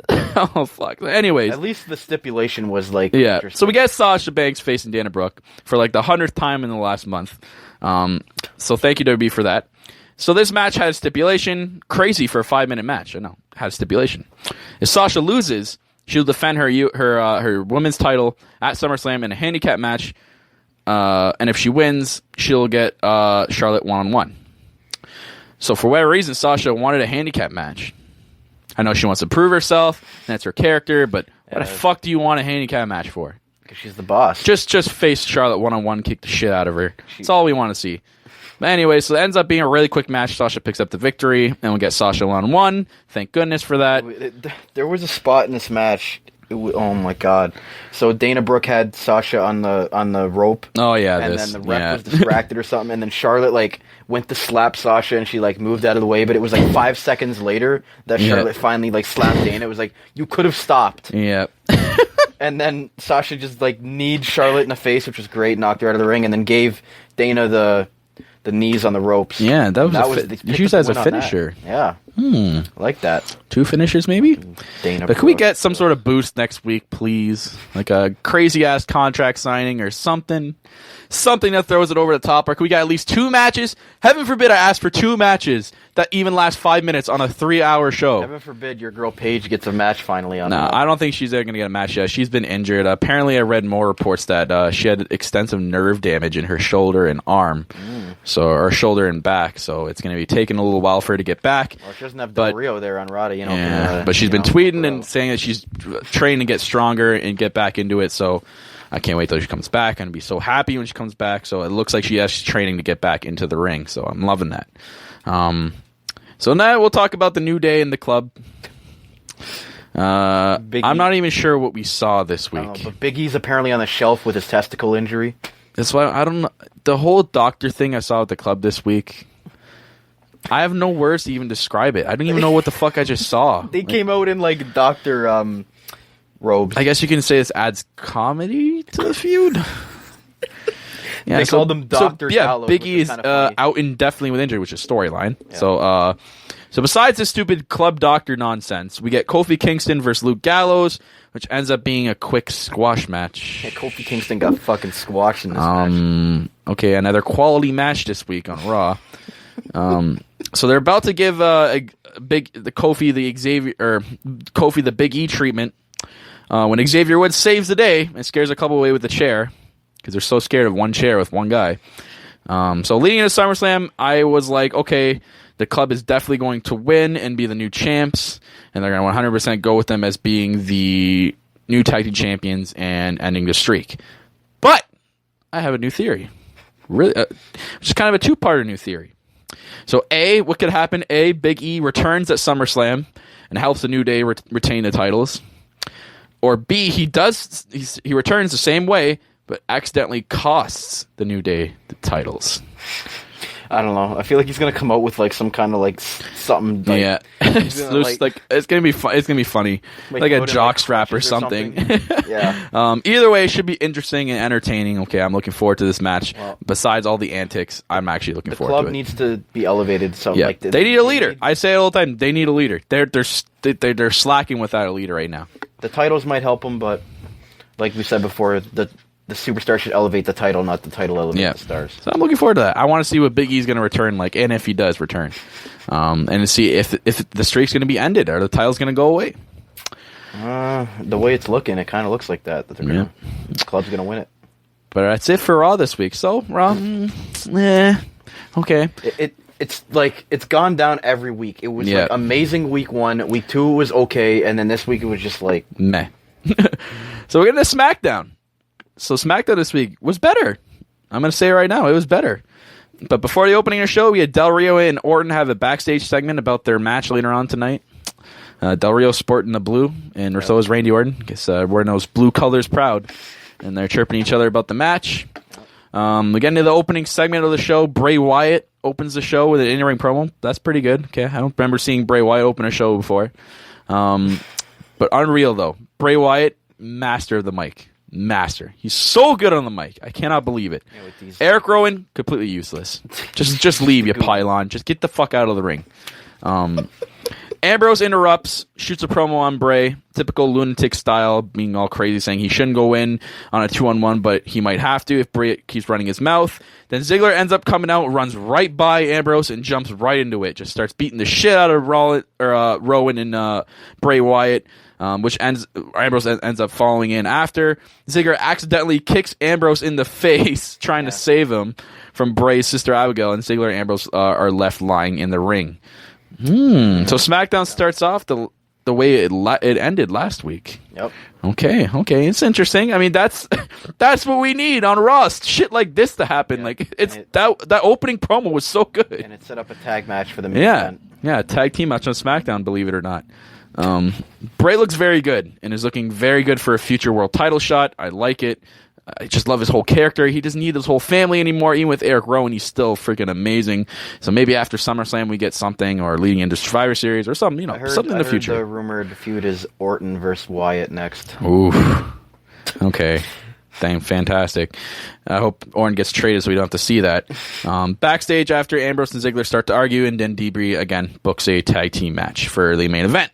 Oh, fuck. Anyways. At least the stipulation was like... Yeah. So we got Sasha Banks facing Dana Brooke for like the 100th time in the last month. So thank you, WWE, for that. So this match had a stipulation. Crazy for a 5-minute match. I know. Had a stipulation. If Sasha loses, she'll defend her women's title at SummerSlam in a handicap match. And if she wins, she'll get Charlotte one-on-one. So for whatever reason, Sasha wanted a handicap match. I know she wants to prove herself. That's her character. But what the fuck do you want a handicap match for? Because she's the boss. Just face Charlotte one-on-one, kick the shit out of her. That's all we want to see. But anyway, so it ends up being a really quick match. Sasha picks up the victory, and we get Sasha 1-on-1. Thank goodness for that. There was a spot in this match. Oh my god! So Dana Brooke had Sasha on the rope. Oh yeah, and then the ref was distracted or something, and then Charlotte like went to slap Sasha, and she like moved out of the way. But it was like 5 seconds later that Charlotte finally like slapped Dana. It was like you could have stopped. Yeah. And then Sasha just like kneed Charlotte in the face, which was great, knocked her out of the ring, and then gave Dana the knees on the ropes. Yeah, that was used as a finisher. Yeah. I like that. 2 finishers, maybe? Dana but can we get some sort of boost next week, please? Like a crazy-ass contract signing or something? Something that throws it over the top. Or can we get at least 2 matches? Heaven forbid I ask for 2 matches that even last 5 minutes on a 3-hour show. Heaven forbid your girl Paige gets a match finally on. No, I don't think she's ever going to get a match yet. She's been injured. Apparently, I read more reports that she had extensive nerve damage in her shoulder and arm. Or shoulder and back. So it's going to be taking a little while for her to get back. Well, she doesn't have Del Rio there on Rada, you know. Yeah, but she's been tweeting and saying that she's trained to get stronger and get back into it. So I can't wait till she comes back. I'm going to be so happy when she comes back. So it looks like she's training to get back into the ring. So I'm loving that. So now we'll talk about the New Day in the club. I'm not even sure what we saw this week. But Big E's apparently on the shelf with his testicle injury. That's why I don't know. The whole doctor thing I saw at the club this week, I have no words to even describe it. I don't even know what the fuck I just saw. They came out in like doctor robes. I guess you can say this adds comedy to the feud. Yeah, they called them Dr. Gallows. Big E is out indefinitely with injury, which is storyline. Yeah. So besides this stupid club doctor nonsense, we get Kofi Kingston versus Luke Gallows, which ends up being a quick squash match. Yeah, Kofi Kingston got fucking squashed in this match. Okay, another quality match this week on Raw. So they're about to give Kofi the Big E treatment. When Xavier Woods saves the day and scares a couple away with the chair, because they're so scared of one chair with one guy. So leading into SummerSlam, I was like, okay, the club is definitely going to win and be the new champs, and they're going to 100% go with them as being the new tag team champions and ending the streak. But I have a new theory, really, which is kind of a 2-parter new theory. So A, what could happen? A, Big E returns at SummerSlam and helps the New Day retain the titles. Or B, he returns the same way, but accidentally costs the New Day the titles. I don't know. I feel like he's gonna come out with like some kind of like something. Like, yeah, it's gonna be fun. It's gonna be funny, like a jock strap or something. Yeah. Either way, it should be interesting and entertaining. Okay, I'm looking forward to this match. Well, besides all the antics, I'm actually looking forward to it. The club needs to be elevated. So yeah, they need a leader. I say it all the time. They need a leader. They're slacking without a leader right now. The titles might help them, but like we said before, the superstar should elevate the title, not the title elevate the stars. So I'm looking forward to that. I want to see what Big E's going to return like, and if he does return. And to see if the streak's going to be ended or the title's going to go away. The way it's looking, it kind of looks like that the club's going to win it. But that's it for Raw this week. So, Raw, okay. It's like, it's gone down every week. It was like amazing week 1. Week 2 was okay, and then this week it was just like... meh. So we're getting to SmackDown. So SmackDown this week was better. I'm going to say it right now. It was better. But before the opening of the show, we had Del Rio and Orton have a backstage segment about their match later on tonight. Del Rio sporting the blue, and so is Randy Orton. I guess wearing those blue colors proud. And they're chirping each other about the match. We get into the opening segment of the show. Bray Wyatt opens the show with an in-ring promo. That's pretty good. Okay, I don't remember seeing Bray Wyatt open a show before. But unreal, though. Bray Wyatt, master of the mic. Master. He's so good on the mic. I cannot believe it. Eric Rowan, completely useless. Just leave, you pylon. Just get the fuck out of the ring. Ambrose interrupts, shoots a promo on Bray. Typical lunatic style, being all crazy, saying he shouldn't go in on a 2-on-1, but he might have to if Bray keeps running his mouth. Then Ziggler ends up coming out, runs right by Ambrose, and jumps right into it. Just starts beating the shit out of Rowan and Bray Wyatt. Which Ambrose ends up falling in after. Ziggler accidentally kicks Ambrose in the face, trying to save him from Bray's sister Abigail, and Ziggler and Ambrose are left lying in the ring. So SmackDown starts off. The the way it ended last week. Yep. Okay, it's interesting. I mean, that's what we need on Raw. Shit like this to happen. Yeah. Like that opening promo was so good, and it set up a tag match for the main event. Yeah, tag team match on SmackDown. Believe it or not, Bray looks very good and is looking very good for a future world title shot. I like it. I just love his whole character. He doesn't need his whole family anymore. Even with Eric Rowan, he's still freaking amazing. So maybe after SummerSlam we get something, or leading into Survivor Series or something. Something in the future. The rumored feud is Orton versus Wyatt next. Ooh. Okay. Dang, fantastic. I hope Orton gets traded so we don't have to see that. Backstage after Ambrose and Ziggler start to argue, and then Debris again books a tag team match for the main event.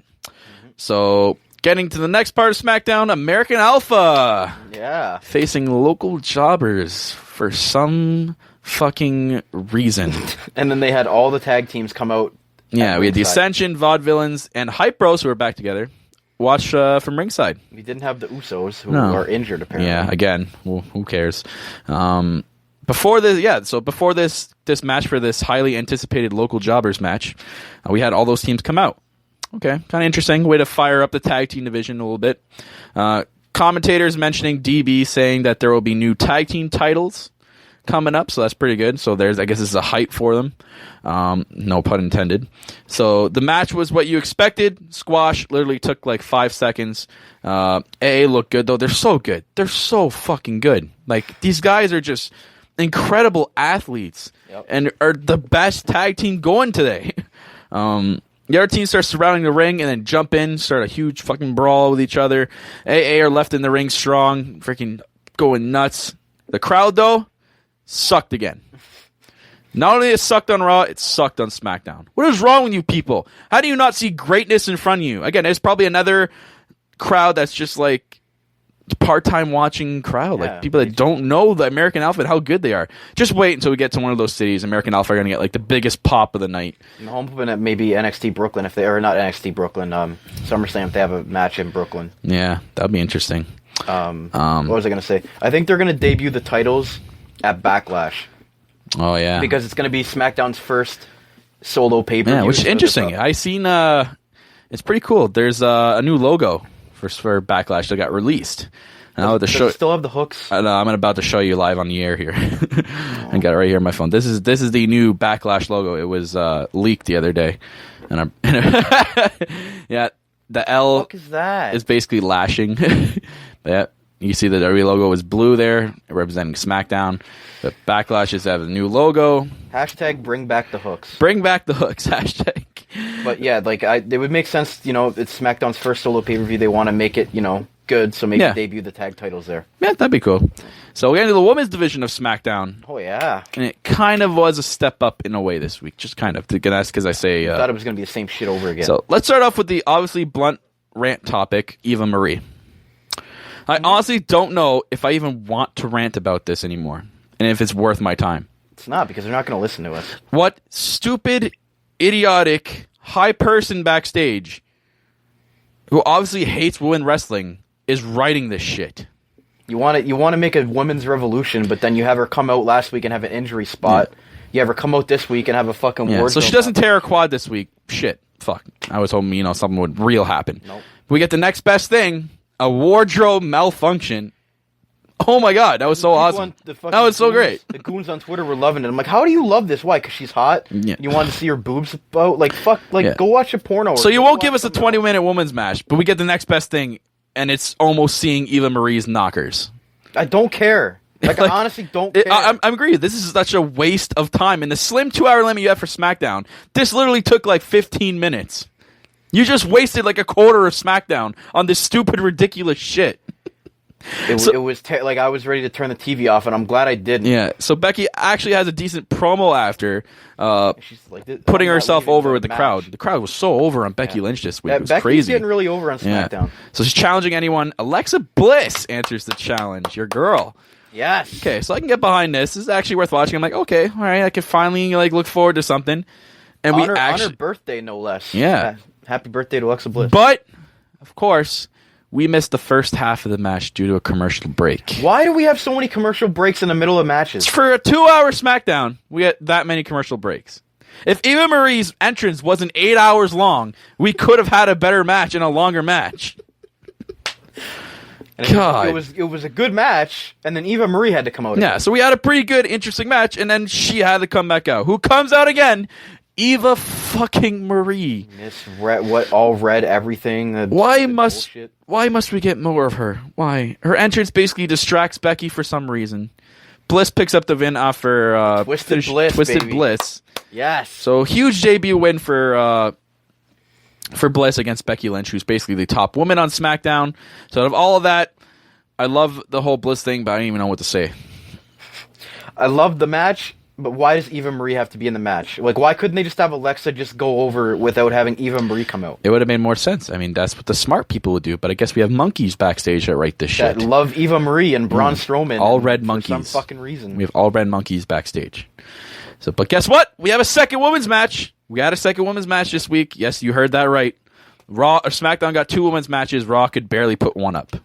So, getting to the next part of SmackDown, American Alpha. Yeah. Facing local jobbers for some fucking reason. And then they had all the tag teams come out. Yeah, we had the Ascension, Vaudevillains, and Hype Bros, who are back together. Watch from ringside. We didn't have the Usos, who are injured, apparently. Yeah, again, well, who cares? Before this match for this highly anticipated local jobbers match, we had all those teams come out. Okay, kind of interesting way to fire up the tag team division a little bit. Commentators mentioning DB saying that there will be new tag team titles coming up, so that's pretty good. So I guess this is a hype for them. No pun intended. So the match was what you expected. Squash literally took like 5 seconds. AA looked good though. They're so good. They're so fucking good. Like these guys are just incredible athletes and are the best tag team going today. The other team starts surrounding the ring and then jump in, start a huge fucking brawl with each other. AA are left in the ring strong, freaking going nuts. The crowd, though, sucked again. Not only it sucked on Raw, it sucked on SmackDown. What is wrong with you people? How do you not see greatness in front of you? Again, it's probably another crowd that's just like part-time watching crowd, like people that don't know the American Alpha and how good they are. Just wait until we get to one of those cities. American Alpha are going to get like the biggest pop of the night. I'm hoping at maybe NXT Brooklyn, if they are not NXT Brooklyn, SummerSlam, if they have a match in Brooklyn. Yeah, that'd be interesting. What was I going to say? I think they're going to debut the titles at Backlash. Oh yeah, because it's going to be SmackDown's first solo pay-per-view. Yeah, which is interesting. I seen it's pretty cool. There's a new logo for Backlash that got released. Does it still have the hooks? I'm about to show you live on the air here. I got it right here on my phone. This is the new Backlash logo. It was leaked the other day, and yeah, the L what is that? Is basically lashing. Yeah, you see the WWE logo is blue there, representing SmackDown. But Backlash is have a new logo. Hashtag bring back the hooks. Bring back the hooks. Hashtag. But yeah, like it would make sense. It's SmackDown's first solo pay-per-view. They want to make it, good. So maybe debut the tag titles there. Yeah, that'd be cool. So we got into the women's division of SmackDown. Oh yeah, and it kind of was a step up in a way this week. Just kind of. That's because I say. I thought it was going to be the same shit over again. So let's start off with the obviously blunt rant topic, Eva Marie. I honestly don't know if I even want to rant about this anymore, and if it's worth my time. It's not, because they're not going to listen to us. What stupid, idiotic, high person backstage who obviously hates women wrestling is writing this shit? You want to make a women's revolution, but then you have her come out last week and have an injury spot. Yeah. You have her come out this week and have a fucking wardrobe. So she doesn't tear her quad this week. Shit. Fuck. I was hoping, something would real happen. Nope. We get the next best thing, a wardrobe malfunction. Oh my god, that was so awesome. That was so great. The goons on Twitter were loving it. I'm like, how do you love this? Why? Because she's hot? Yeah. You wanted to see her boobs out? Like, fuck. Like, go watch a porno. So you won't give us a 20-minute women's match, but we get the next best thing, and it's almost seeing Eva Marie's knockers. I don't care. Like, I honestly don't care. I agree. This is such a waste of time. In the slim 2-hour limit you have for SmackDown, this literally took like 15 minutes. You just wasted like a quarter of SmackDown on this stupid, ridiculous shit. I was ready to turn the TV off, and I'm glad I didn't. Yeah. So Becky actually has a decent promo after she's like, putting herself over with the crowd. The crowd was so over on Becky Lynch this week. It was Becky's crazy. Getting really over on SmackDown. Yeah. So she's challenging anyone. Alexa Bliss answers the challenge. Your girl. Yes. Okay, so I can get behind this. This is actually worth watching. I'm like, okay, all right, I can finally look forward to something. And on her birthday, no less. Yeah. Happy birthday to Alexa Bliss. But of course, we missed the first half of the match due to a commercial break. Why do we have so many commercial breaks in the middle of matches? For a 2-hour SmackDown, we had that many commercial breaks. If Eva Marie's entrance wasn't 8 hours long, we could have had a better match and a longer match. And it was a good match, and then Eva Marie had to come out. Yeah, so we had a pretty good, interesting match, and then she had to come back out. Who comes out again? Eva fucking Marie. Miss Red, all red everything. Why must we get more of her? Why? Her entrance basically distracts Becky for some reason. Bliss picks up the win off her Twisted Bliss. Yes. So huge debut win for Bliss against Becky Lynch, who's basically the top woman on SmackDown. So out of all of that, I love the whole Bliss thing, but I don't even know what to say. I love the match, but why does Eva Marie have to be in the match? Like, why couldn't they just have Alexa just go over without having Eva Marie come out? It would have made more sense. I mean, that's what the smart people would do, but I guess we have monkeys backstage that write this shit. That love Eva Marie and Braun Strowman. All red monkeys. For some fucking reason. We have all red monkeys backstage. So, but guess what? We have a second women's match. We had a second women's match this week. Yes, you heard that right. Raw or SmackDown got two women's matches. Raw could barely put one up.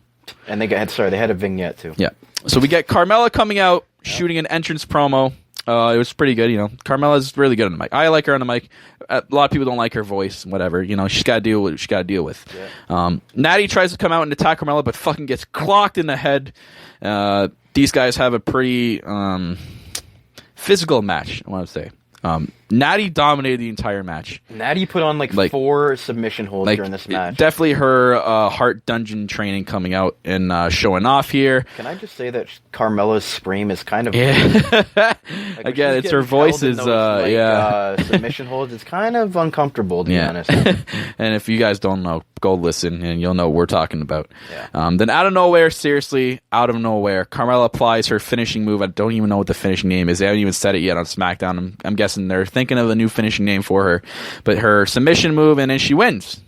And they had a vignette too. Yeah. So we get Carmella coming out, shooting an entrance promo. It was pretty good, Carmella's really good on the mic. I like her on the mic. A lot of people don't like her voice, whatever. She's got to deal with what she's got to deal with. Yeah. Natty tries to come out and attack Carmella, but fucking gets clocked in the head. These guys have a pretty physical match, I want to say. Natty dominated the entire match. Natty put on like 4 submission holds during this match. Definitely her Heart Dungeon training coming out and showing off here. Can I just say that Carmella's scream is kind of again, it's her voice is submission holds. It's kind of uncomfortable to be honest. And if you guys don't know, go listen and you'll know what we're talking about. Yeah. Then out of nowhere, Carmella applies her finishing move. I don't even know what the finishing name is. They haven't even said it yet on SmackDown. I'm guessing they're thinking of a new finishing name for her. But her submission move, and then she wins.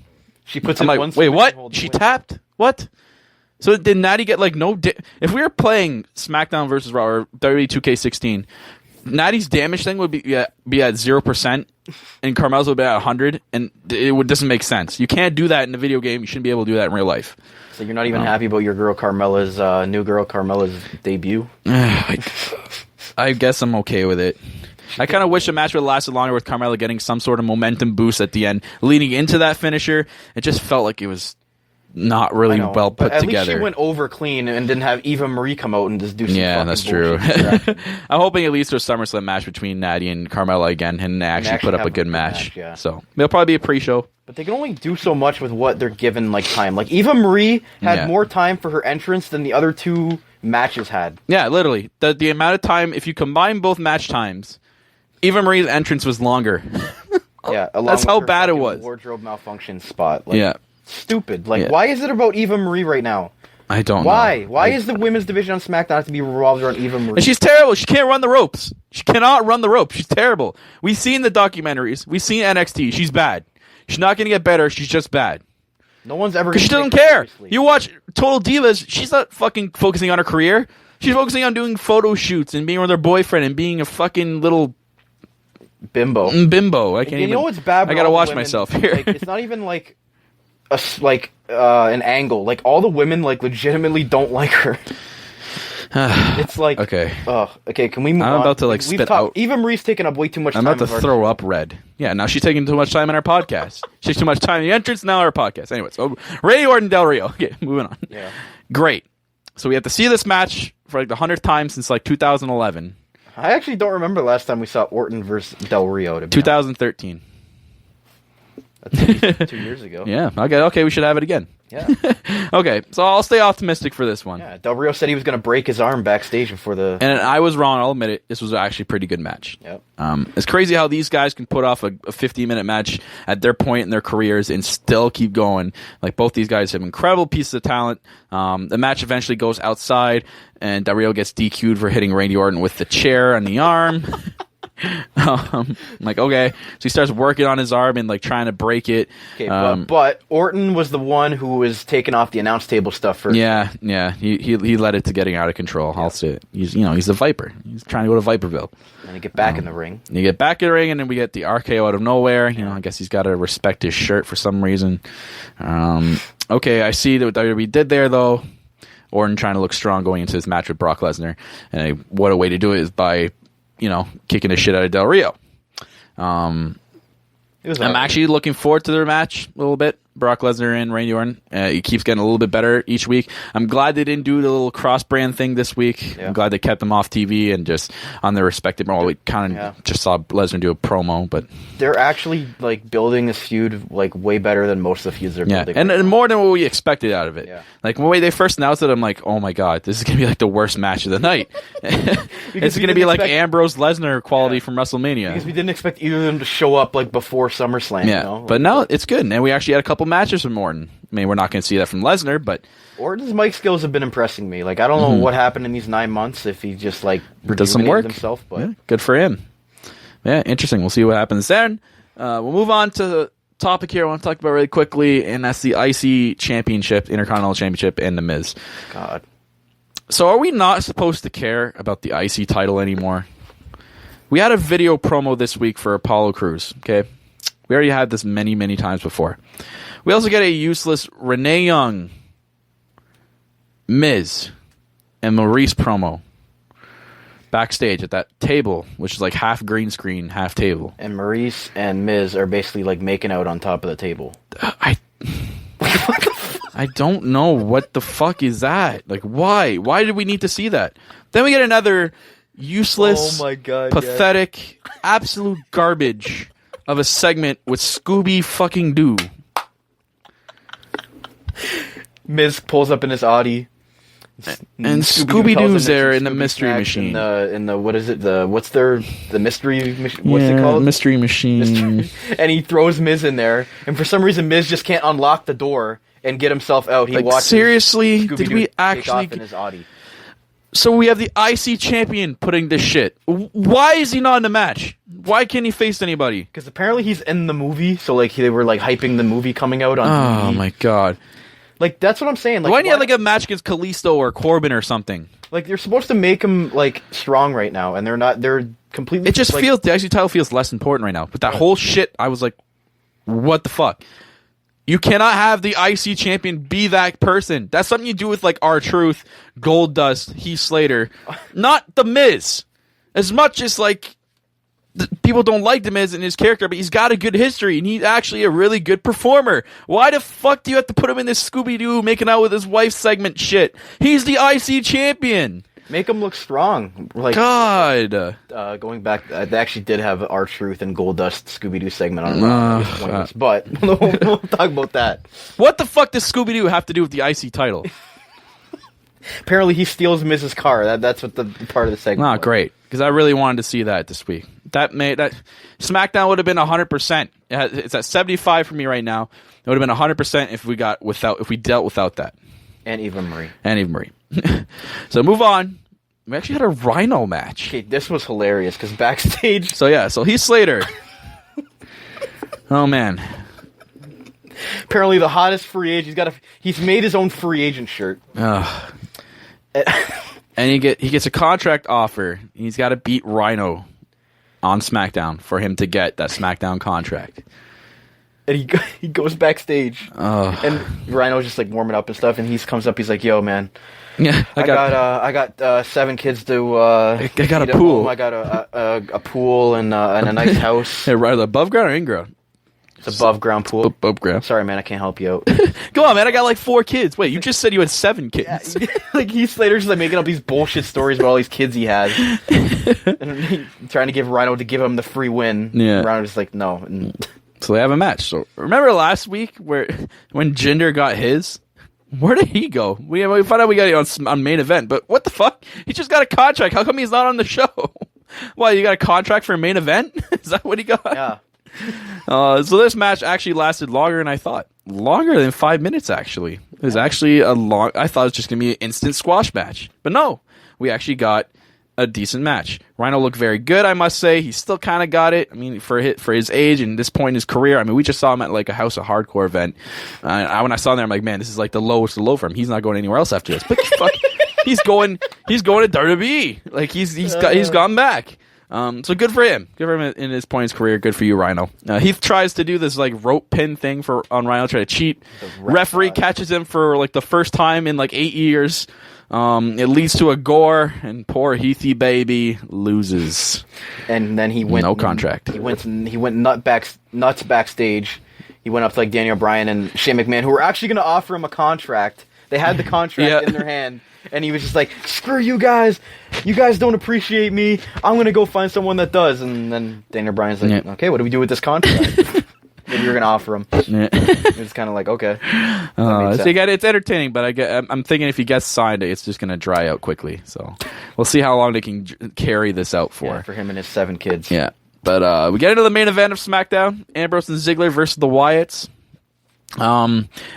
She puts I'm in like, one wait, what? Hold She tapped? What? So did Natty get like no... if we were playing SmackDown versus Raw or WWE 2K16, Natty's damage thing would be at 0%, and Carmella's would be at 100, and it doesn't make sense. You can't do that in a video game. You shouldn't be able to do that in real life. So you're not even happy about your girl Carmella's debut? I guess I'm okay with it. I kind of wish the match would have lasted longer with Carmella getting some sort of momentum boost at the end, leading into that finisher. It just felt like it was not really well put together. At least she went over clean and didn't have Eva Marie come out and just do some fucking that's true. I'm hoping at least there's a SummerSlam match between Natty and Carmella again and actually put up a good match. Yeah. So it'll probably be a pre-show. But they can only do so much with what they're given time. Like Eva Marie had more time for her entrance than the other 2 matches had. Yeah, literally. The amount of time, if you combine both match times, Eva Marie's entrance was longer. Yeah, that's how bad it was. Wardrobe malfunction spot. Stupid. Why is it about Eva Marie right now? I don't know. Why is the women's division on SmackDown have to be revolved around Eva Marie? And she's terrible. She can't run the ropes. She cannot run the ropes. She's terrible. We've seen the documentaries. We've seen NXT. She's bad. She's not going to get better. She's just bad. No one's ever. Because she doesn't care. You watch Total Divas. She's not fucking focusing on her career. She's focusing on doing photo shoots and being with her boyfriend and being a fucking little bimbo. I can't even. You know what's bad? I gotta watch myself here. It's not even an angle. Like all the women legitimately don't like her. It's like okay. Okay. Can we move on? I'm about to spit out. Eva Marie's taking up way too much time. I'm about to throw up red. Yeah, now she's taking too much time in our podcast. She takes too much time in the entrance, now our podcast. Anyways, so Randy Orton, Del Rio. Okay, moving on. Yeah. Great. So we have to see this match for the 100th time since 2011. I actually don't remember the last time we saw Orton versus Del Rio. 2013. That's 2 years ago. Yeah. Okay, we should have it again. Yeah. Okay, so I'll stay optimistic for this one. Yeah, Del Rio said he was going to break his arm backstage before the... And I was wrong, I'll admit it. This was actually a pretty good match. Yep. It's crazy how these guys can put off a 50-minute match at their point in their careers and still keep going. Both these guys have incredible pieces of talent. The match eventually goes outside, and Del Rio gets DQ'd for hitting Randy Orton with the chair on the arm. Okay, so he starts working on his arm and trying to break it. Okay, but Orton was the one who was taking off the announce table stuff first. Yeah, he led it to getting out of control. Yeah. I'll say it. He's a Viper. He's trying to go to Viperville. And you get back in the ring. You get back in the ring, and then we get the RKO out of nowhere. I guess he's got to respect his shirt for some reason. Okay, I see what WWE did there though. Orton trying to look strong going into his match with Brock Lesnar, and what a way to do it is by kicking the shit out of Del Rio. I'm actually looking forward to their match a little bit. Brock Lesnar and Randy Orton. He keeps getting a little bit better each week. I'm glad they didn't do the little cross-brand thing this week. Yeah. I'm glad they kept them off TV and just on their respective. Well, we kind of just saw Lesnar do a promo, but they're actually like building this feud like way better than most of the feuds they're building. And more than what we expected out of it. Yeah. Like the way they first announced it, I'm like, oh my god, this is gonna be like the worst match of the night. It's gonna be like Ambrose Lesnar quality from WrestleMania. Because we didn't expect either of them to show up like before SummerSlam. Yeah, you know? But now it's good, and we actually had a couple matches from Orton. I mean, we're not going to see that from Lesnar, but Orton's mic skills have been impressing me. Like, I don't know what happened in these 9 months, if he just like does some work himself, but good for him. Yeah, interesting. We'll see what happens then. We'll move on to the topic here I want to talk about really quickly, and that's the IC Championship, Intercontinental Championship, and The Miz. God. So are we not supposed to care about the IC title anymore? We had a video promo this week for Apollo Crews, okay? We already had this many, many times before. We also get a useless Renee Young, Miz, and Maurice promo backstage at that table, which is like half green screen, half table. And Maurice and Miz are basically like making out on top of the table. I don't know what the fuck is that. Like, why? Why did we need to see that? Then we get another useless, pathetic, absolute garbage of a segment with Scooby fucking Doo. Miz pulls up in his Audi. And Scooby Doo's there in the mystery machine. In the what is it? What's the mystery machine? What's it called? Mystery machine. And he throws Miz in there, and for some reason Miz just can't unlock the door and get himself out. He watches. Seriously, Scooby-Doo did we actually take off in his Audi? So we have the IC champion putting this shit. Why is he not in the match? Why can't he face anybody? Because apparently he's in the movie, so like they were like hyping the movie coming out on TV. Oh my god. Like, that's what I'm saying. Like, why do you have like a match against Kalisto or Corbin or something? Like, you're supposed to make him like strong right now, and they're not. They're completely. It just feels the IC title feels less important right now. But that whole shit, I was like, what the fuck? You cannot have the IC champion be that person. That's something you do with like R-Truth, Goldust, Heath Slater, not The Miz. As much as like people don't like The Miz and his character, but he's got a good history and he's actually a really good performer. Why the fuck do you have to put him in this Scooby-Doo making out with his wife segment shit? He's the IC champion. Make him look strong. Like, God. Going back, they actually did have R-Truth and Goldust Scooby-Doo segment on but we'll talk about that. What the fuck does Scooby-Doo have to do with the IC title? Apparently he steals Miz's car. That's what the part of the segment was. Great. Because I really wanted to see that this week. That SmackDown would have been 100%. It's at 75 for me right now. It would have been 100% if we dealt without that. And Eva Marie. So move on. We actually had a Rhino match. Okay, this was hilarious because backstage. So Heath Slater. Oh man. Apparently the hottest free agent. He's made his own free agent shirt. And he gets a contract offer. He's got to beat Rhino on SmackDown for him to get that SmackDown contract. And he goes backstage, and Rhino's just like warming up and stuff. And he comes up, he's like, "Yo, man, yeah, I got 7 kids to. I got a pool. Home. I got a pool and a nice house. Hey, right, above ground or in ground? It's above ground pool. Above ground. Sorry, man, I can't help you out. Come on, man, I got like 4 kids. Wait, you just said you had 7 kids. Yeah, like Heath Slater's just like making up these bullshit stories about all these kids he has, and trying to give Rhino to give him the free win. Yeah, Rhino's just like no. And so they have a match. So remember last week when Jinder got his? Where did he go? We found out we got it on main event, but what the fuck? He just got a contract. How come he's not on the show? Why, you got a contract for a main event? Is that what he got? Yeah. So this match actually lasted longer than I thought. Longer than 5 minutes, actually. It was actually I thought it was just going to be an instant squash match. But no, we actually got a decent match. Rhino looked very good, I must say. He still kind of got it. I mean, for his age and this point in his career, I mean, we just saw him at like a House of Hardcore event. When I saw him there, I'm like, man, this is like the lowest of low for him. He's not going anywhere else after this. But fuck, he's going to WWE. Like he's gone back. So good for him. Good for him in his point in his career. Good for you, Rhino. He tries to do this like rope pin thing on Rhino, try to cheat. Referee catches him for like the first time in like 8 years. It leads to a gore, and poor Heathy baby loses. And then he went no contract. He went nuts backstage. He went up to like Daniel Bryan and Shane McMahon, who were actually going to offer him a contract. They had the contract in their hand, and he was just like, "Screw you guys! You guys don't appreciate me. I'm going to go find someone that does." And then Daniel Bryan's like, "Okay, what do we do with this contract?" That you were gonna offer him. It was kind of like, okay. So it's entertaining, but I'm thinking if he gets signed, it's just gonna dry out quickly. So we'll see how long they can carry this out for. Yeah, for him and his 7 kids. Yeah, but we get into the main event of SmackDown: Ambrose and Ziggler versus the Wyatts.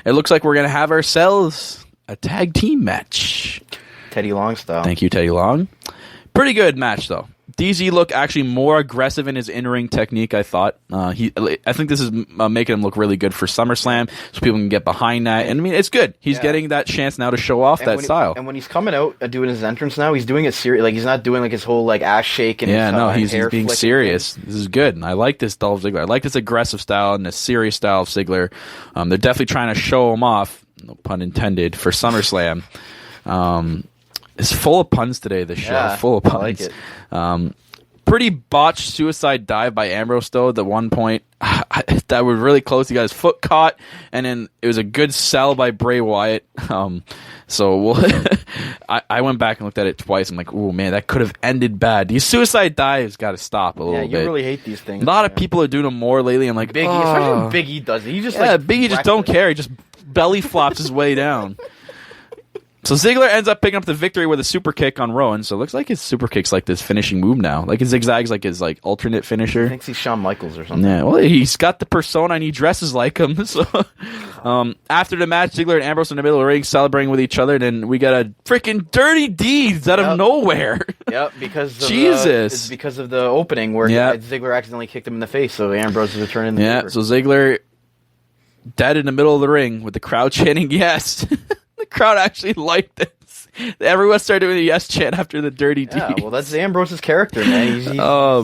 It looks like we're gonna have ourselves a tag team match. Teddy Long style. Thank you, Teddy Long. Pretty good match though. DZ looked actually more aggressive in his in-ring technique, I thought. I think this is making him look really good for SummerSlam, so people can get behind that. And I mean, it's good. He's getting that chance now to show off that style. And when he's coming out doing his entrance now, he's doing it serious. Like, he's not doing like his whole like ass shake and he's being serious. This is good. I like this Dolph Ziggler. I like this aggressive style and the serious style of Ziggler. They're definitely trying to show him off, no pun intended, for SummerSlam. It's full of puns today, this show. Full of puns. I like it. Pretty botched suicide dive by Ambrose, though, at one point. That was really close. He got his foot caught, and then it was a good sell by Bray Wyatt. I went back and looked at it twice. I'm like, oh, man, that could have ended bad. These suicide dives got to stop a little bit. Yeah, you really hate these things. A lot of people are doing them more lately. I'm like, Biggie, especially when Biggie does it. He just Biggie just don't care. He just belly flops his way down. So Ziggler ends up picking up the victory with a super kick on Rowan. So it looks like his super kick's like this finishing move now. Like his zigzag's like his like alternate finisher. He thinks he's Shawn Michaels or something. Yeah, well, he's got the persona and he dresses like him. So after the match, Ziggler and Ambrose in the middle of the ring celebrating with each other. Then we got a freaking dirty deeds out of nowhere. Yep, because of, Jesus, because of the opening where Ziggler accidentally kicked him in the face. So Ambrose is returning the favor. So Ziggler dead in the middle of the ring with the crowd chanting yes. The crowd actually liked this. Everyone started doing the yes chant after the dirty deed. Yeah, well, that's Ambrose's character, man.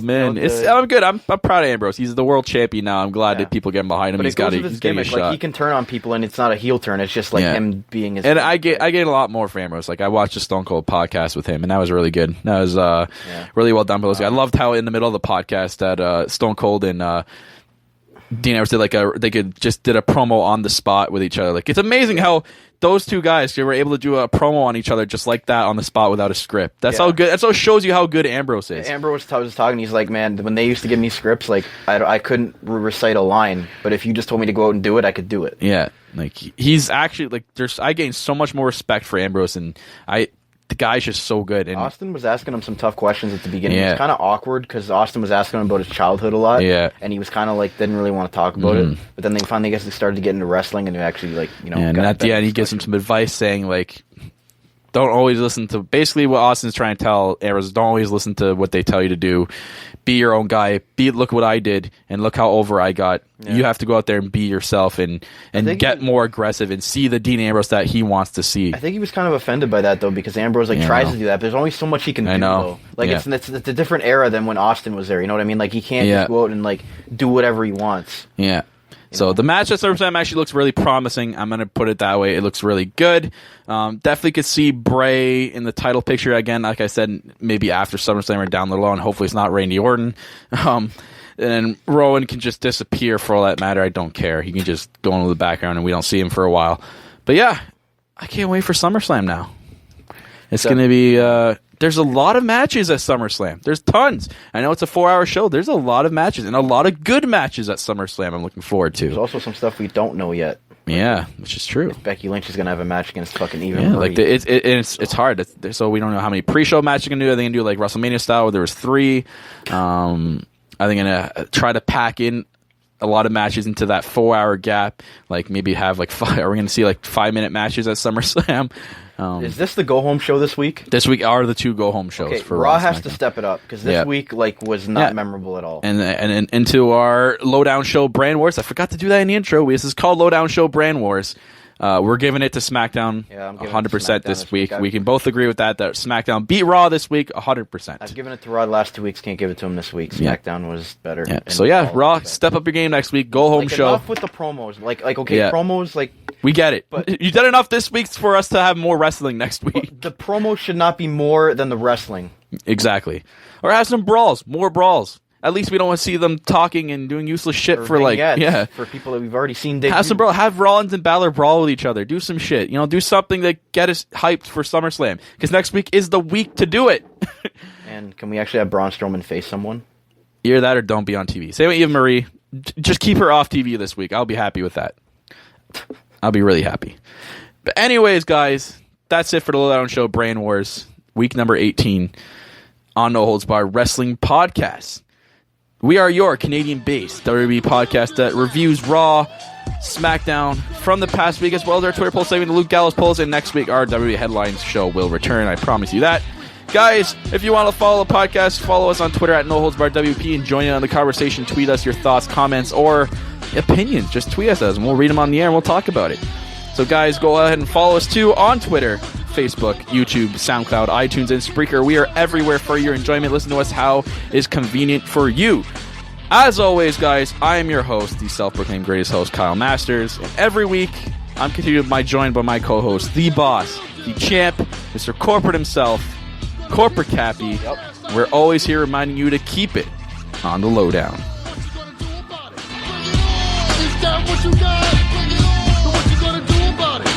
Man, I'm good. I'm proud of Ambrose. He's the world champion now. I'm glad that people get behind him. But he's getting a shot. Like, he can turn on people, and it's not a heel turn. It's just like him being his. And I get a lot more for Ambrose. Like I watched a Stone Cold podcast with him, and that was really good. That was really well done by those guys. I loved how in the middle of the podcast that Stone Cold and Dean Ambrose did they did a promo on the spot with each other. Like it's amazing how those two guys were able to do a promo on each other just like that on the spot without a script. That's how good. That's what shows you how good Ambrose is. Ambrose was talking. He's like, man, when they used to give me scripts, like I couldn't recite a line, but if you just told me to go out and do it, I could do it. Yeah, like he's actually like I gained so much more respect for Ambrose, and the guy's just so good. And Austin was asking him some tough questions at the beginning. It was kind of awkward because Austin was asking him about his childhood a lot. Yeah. And he was kind of like, didn't really want to talk about it. But then they finally, started to get into wrestling and actually, like, and at the end, he gives him some advice saying, like, don't always listen to, basically what Austin's trying to tell Ambrose is don't always listen to what they tell you to do. Be your own guy. Look what I did, and look how over I got. Yeah. You have to go out there and be yourself and get more aggressive and see the Dean Ambrose that he wants to see. I think he was kind of offended by that, though, because Ambrose tries to do that, but there's only so much he can do, though. Like, it's a different era than when Austin was there, you know what I mean? Like, he can't just go out and, like, do whatever he wants. Yeah. So the match at SummerSlam actually looks really promising. I'm going to put it that way. It looks really good. Definitely could see Bray in the title picture again. Like I said, maybe after SummerSlam or down the low, and hopefully it's not Randy Orton. And then Rowan can just disappear for all that matter. I don't care. He can just go into the background and we don't see him for a while. But yeah, I can't wait for SummerSlam now. It's going to be... there's a lot of matches at SummerSlam. There's tons. I know it's a 4-hour show. There's a lot of matches and a lot of good matches at SummerSlam I'm looking forward to. There's also some stuff we don't know yet. Yeah, which is true. If Becky Lynch is going to have a match against fucking Eva Marie. Like it's hard. So we don't know how many pre-show matches they're going to do. Are they going to do like WrestleMania style where there was 3? Are they going to try to pack in a lot of matches into that 4-hour gap? Like maybe have like 5. Are we going to see like 5-minute matches at SummerSlam? Is this the go-home show this week? This week are the 2 go-home shows for Raw. Has to step it up because this week was not memorable at all. And into our Lowdown Show Brand Wars. I forgot to do that in the intro. This is called Lowdown Show Brand Wars. We're giving it to SmackDown Yeah, I'm giving it to 100% SmackDown this week. I've- We can both agree with that SmackDown beat Raw this week 100%. I've given it to Raw the last 2 weeks. Can't give it to him this week. Yeah. SmackDown was better. Yeah. and So yeah, all Raw, better. step up your game next week. Go home Like, show. enough with the promos. Like okay, Yeah. promos like We get it. But- You did enough this week for us to have more wrestling next week. the promo should not be more than the wrestling. Exactly. Or have some brawls, more brawls. At least we don't want to see them talking and doing useless shit Or for like, vignettes yeah. for people that we've already seen. Debut. Have Rollins and Balor brawl with each other. Do some shit. Do something that get us hyped for SummerSlam. Because next week is the week to do it. And can we actually have Braun Strowman face someone? Either that or don't be on TV. Same with Eva Marie. Just keep her off TV this week. I'll be happy with that. I'll be really happy. But anyways, guys, that's it for the Lowdown Show Brain Wars, week number 18 on No Holds Barred Wrestling Podcast. We are your Canadian-based WWE podcast that reviews Raw, SmackDown from the past week, as well as our Twitter poll segment, the Luke Gallows polls, and next week our WWE Headlines show will return. I promise you that. Guys, if you want to follow the podcast, follow us on Twitter at noholdsbarredwp and join in on the conversation. Tweet us your thoughts, comments, or opinions. Just tweet us and we'll read them on the air and we'll talk about it. So guys, go ahead and follow us too on Twitter, Facebook, YouTube, SoundCloud, iTunes, and Spreaker. We are everywhere for your enjoyment. Listen to us how is convenient for you. As always, guys, I am your host, the self-proclaimed greatest host, Kyle Masters. And every week, I'm joined by my co-host, the boss, the champ, Mr. Corporate himself, Corporate Cappy. Yep. We're always here reminding you to keep it on the lowdown. Is that what you got? So what you gonna do about it?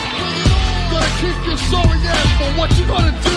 Gonna kick your sorry ass, but what you gonna do?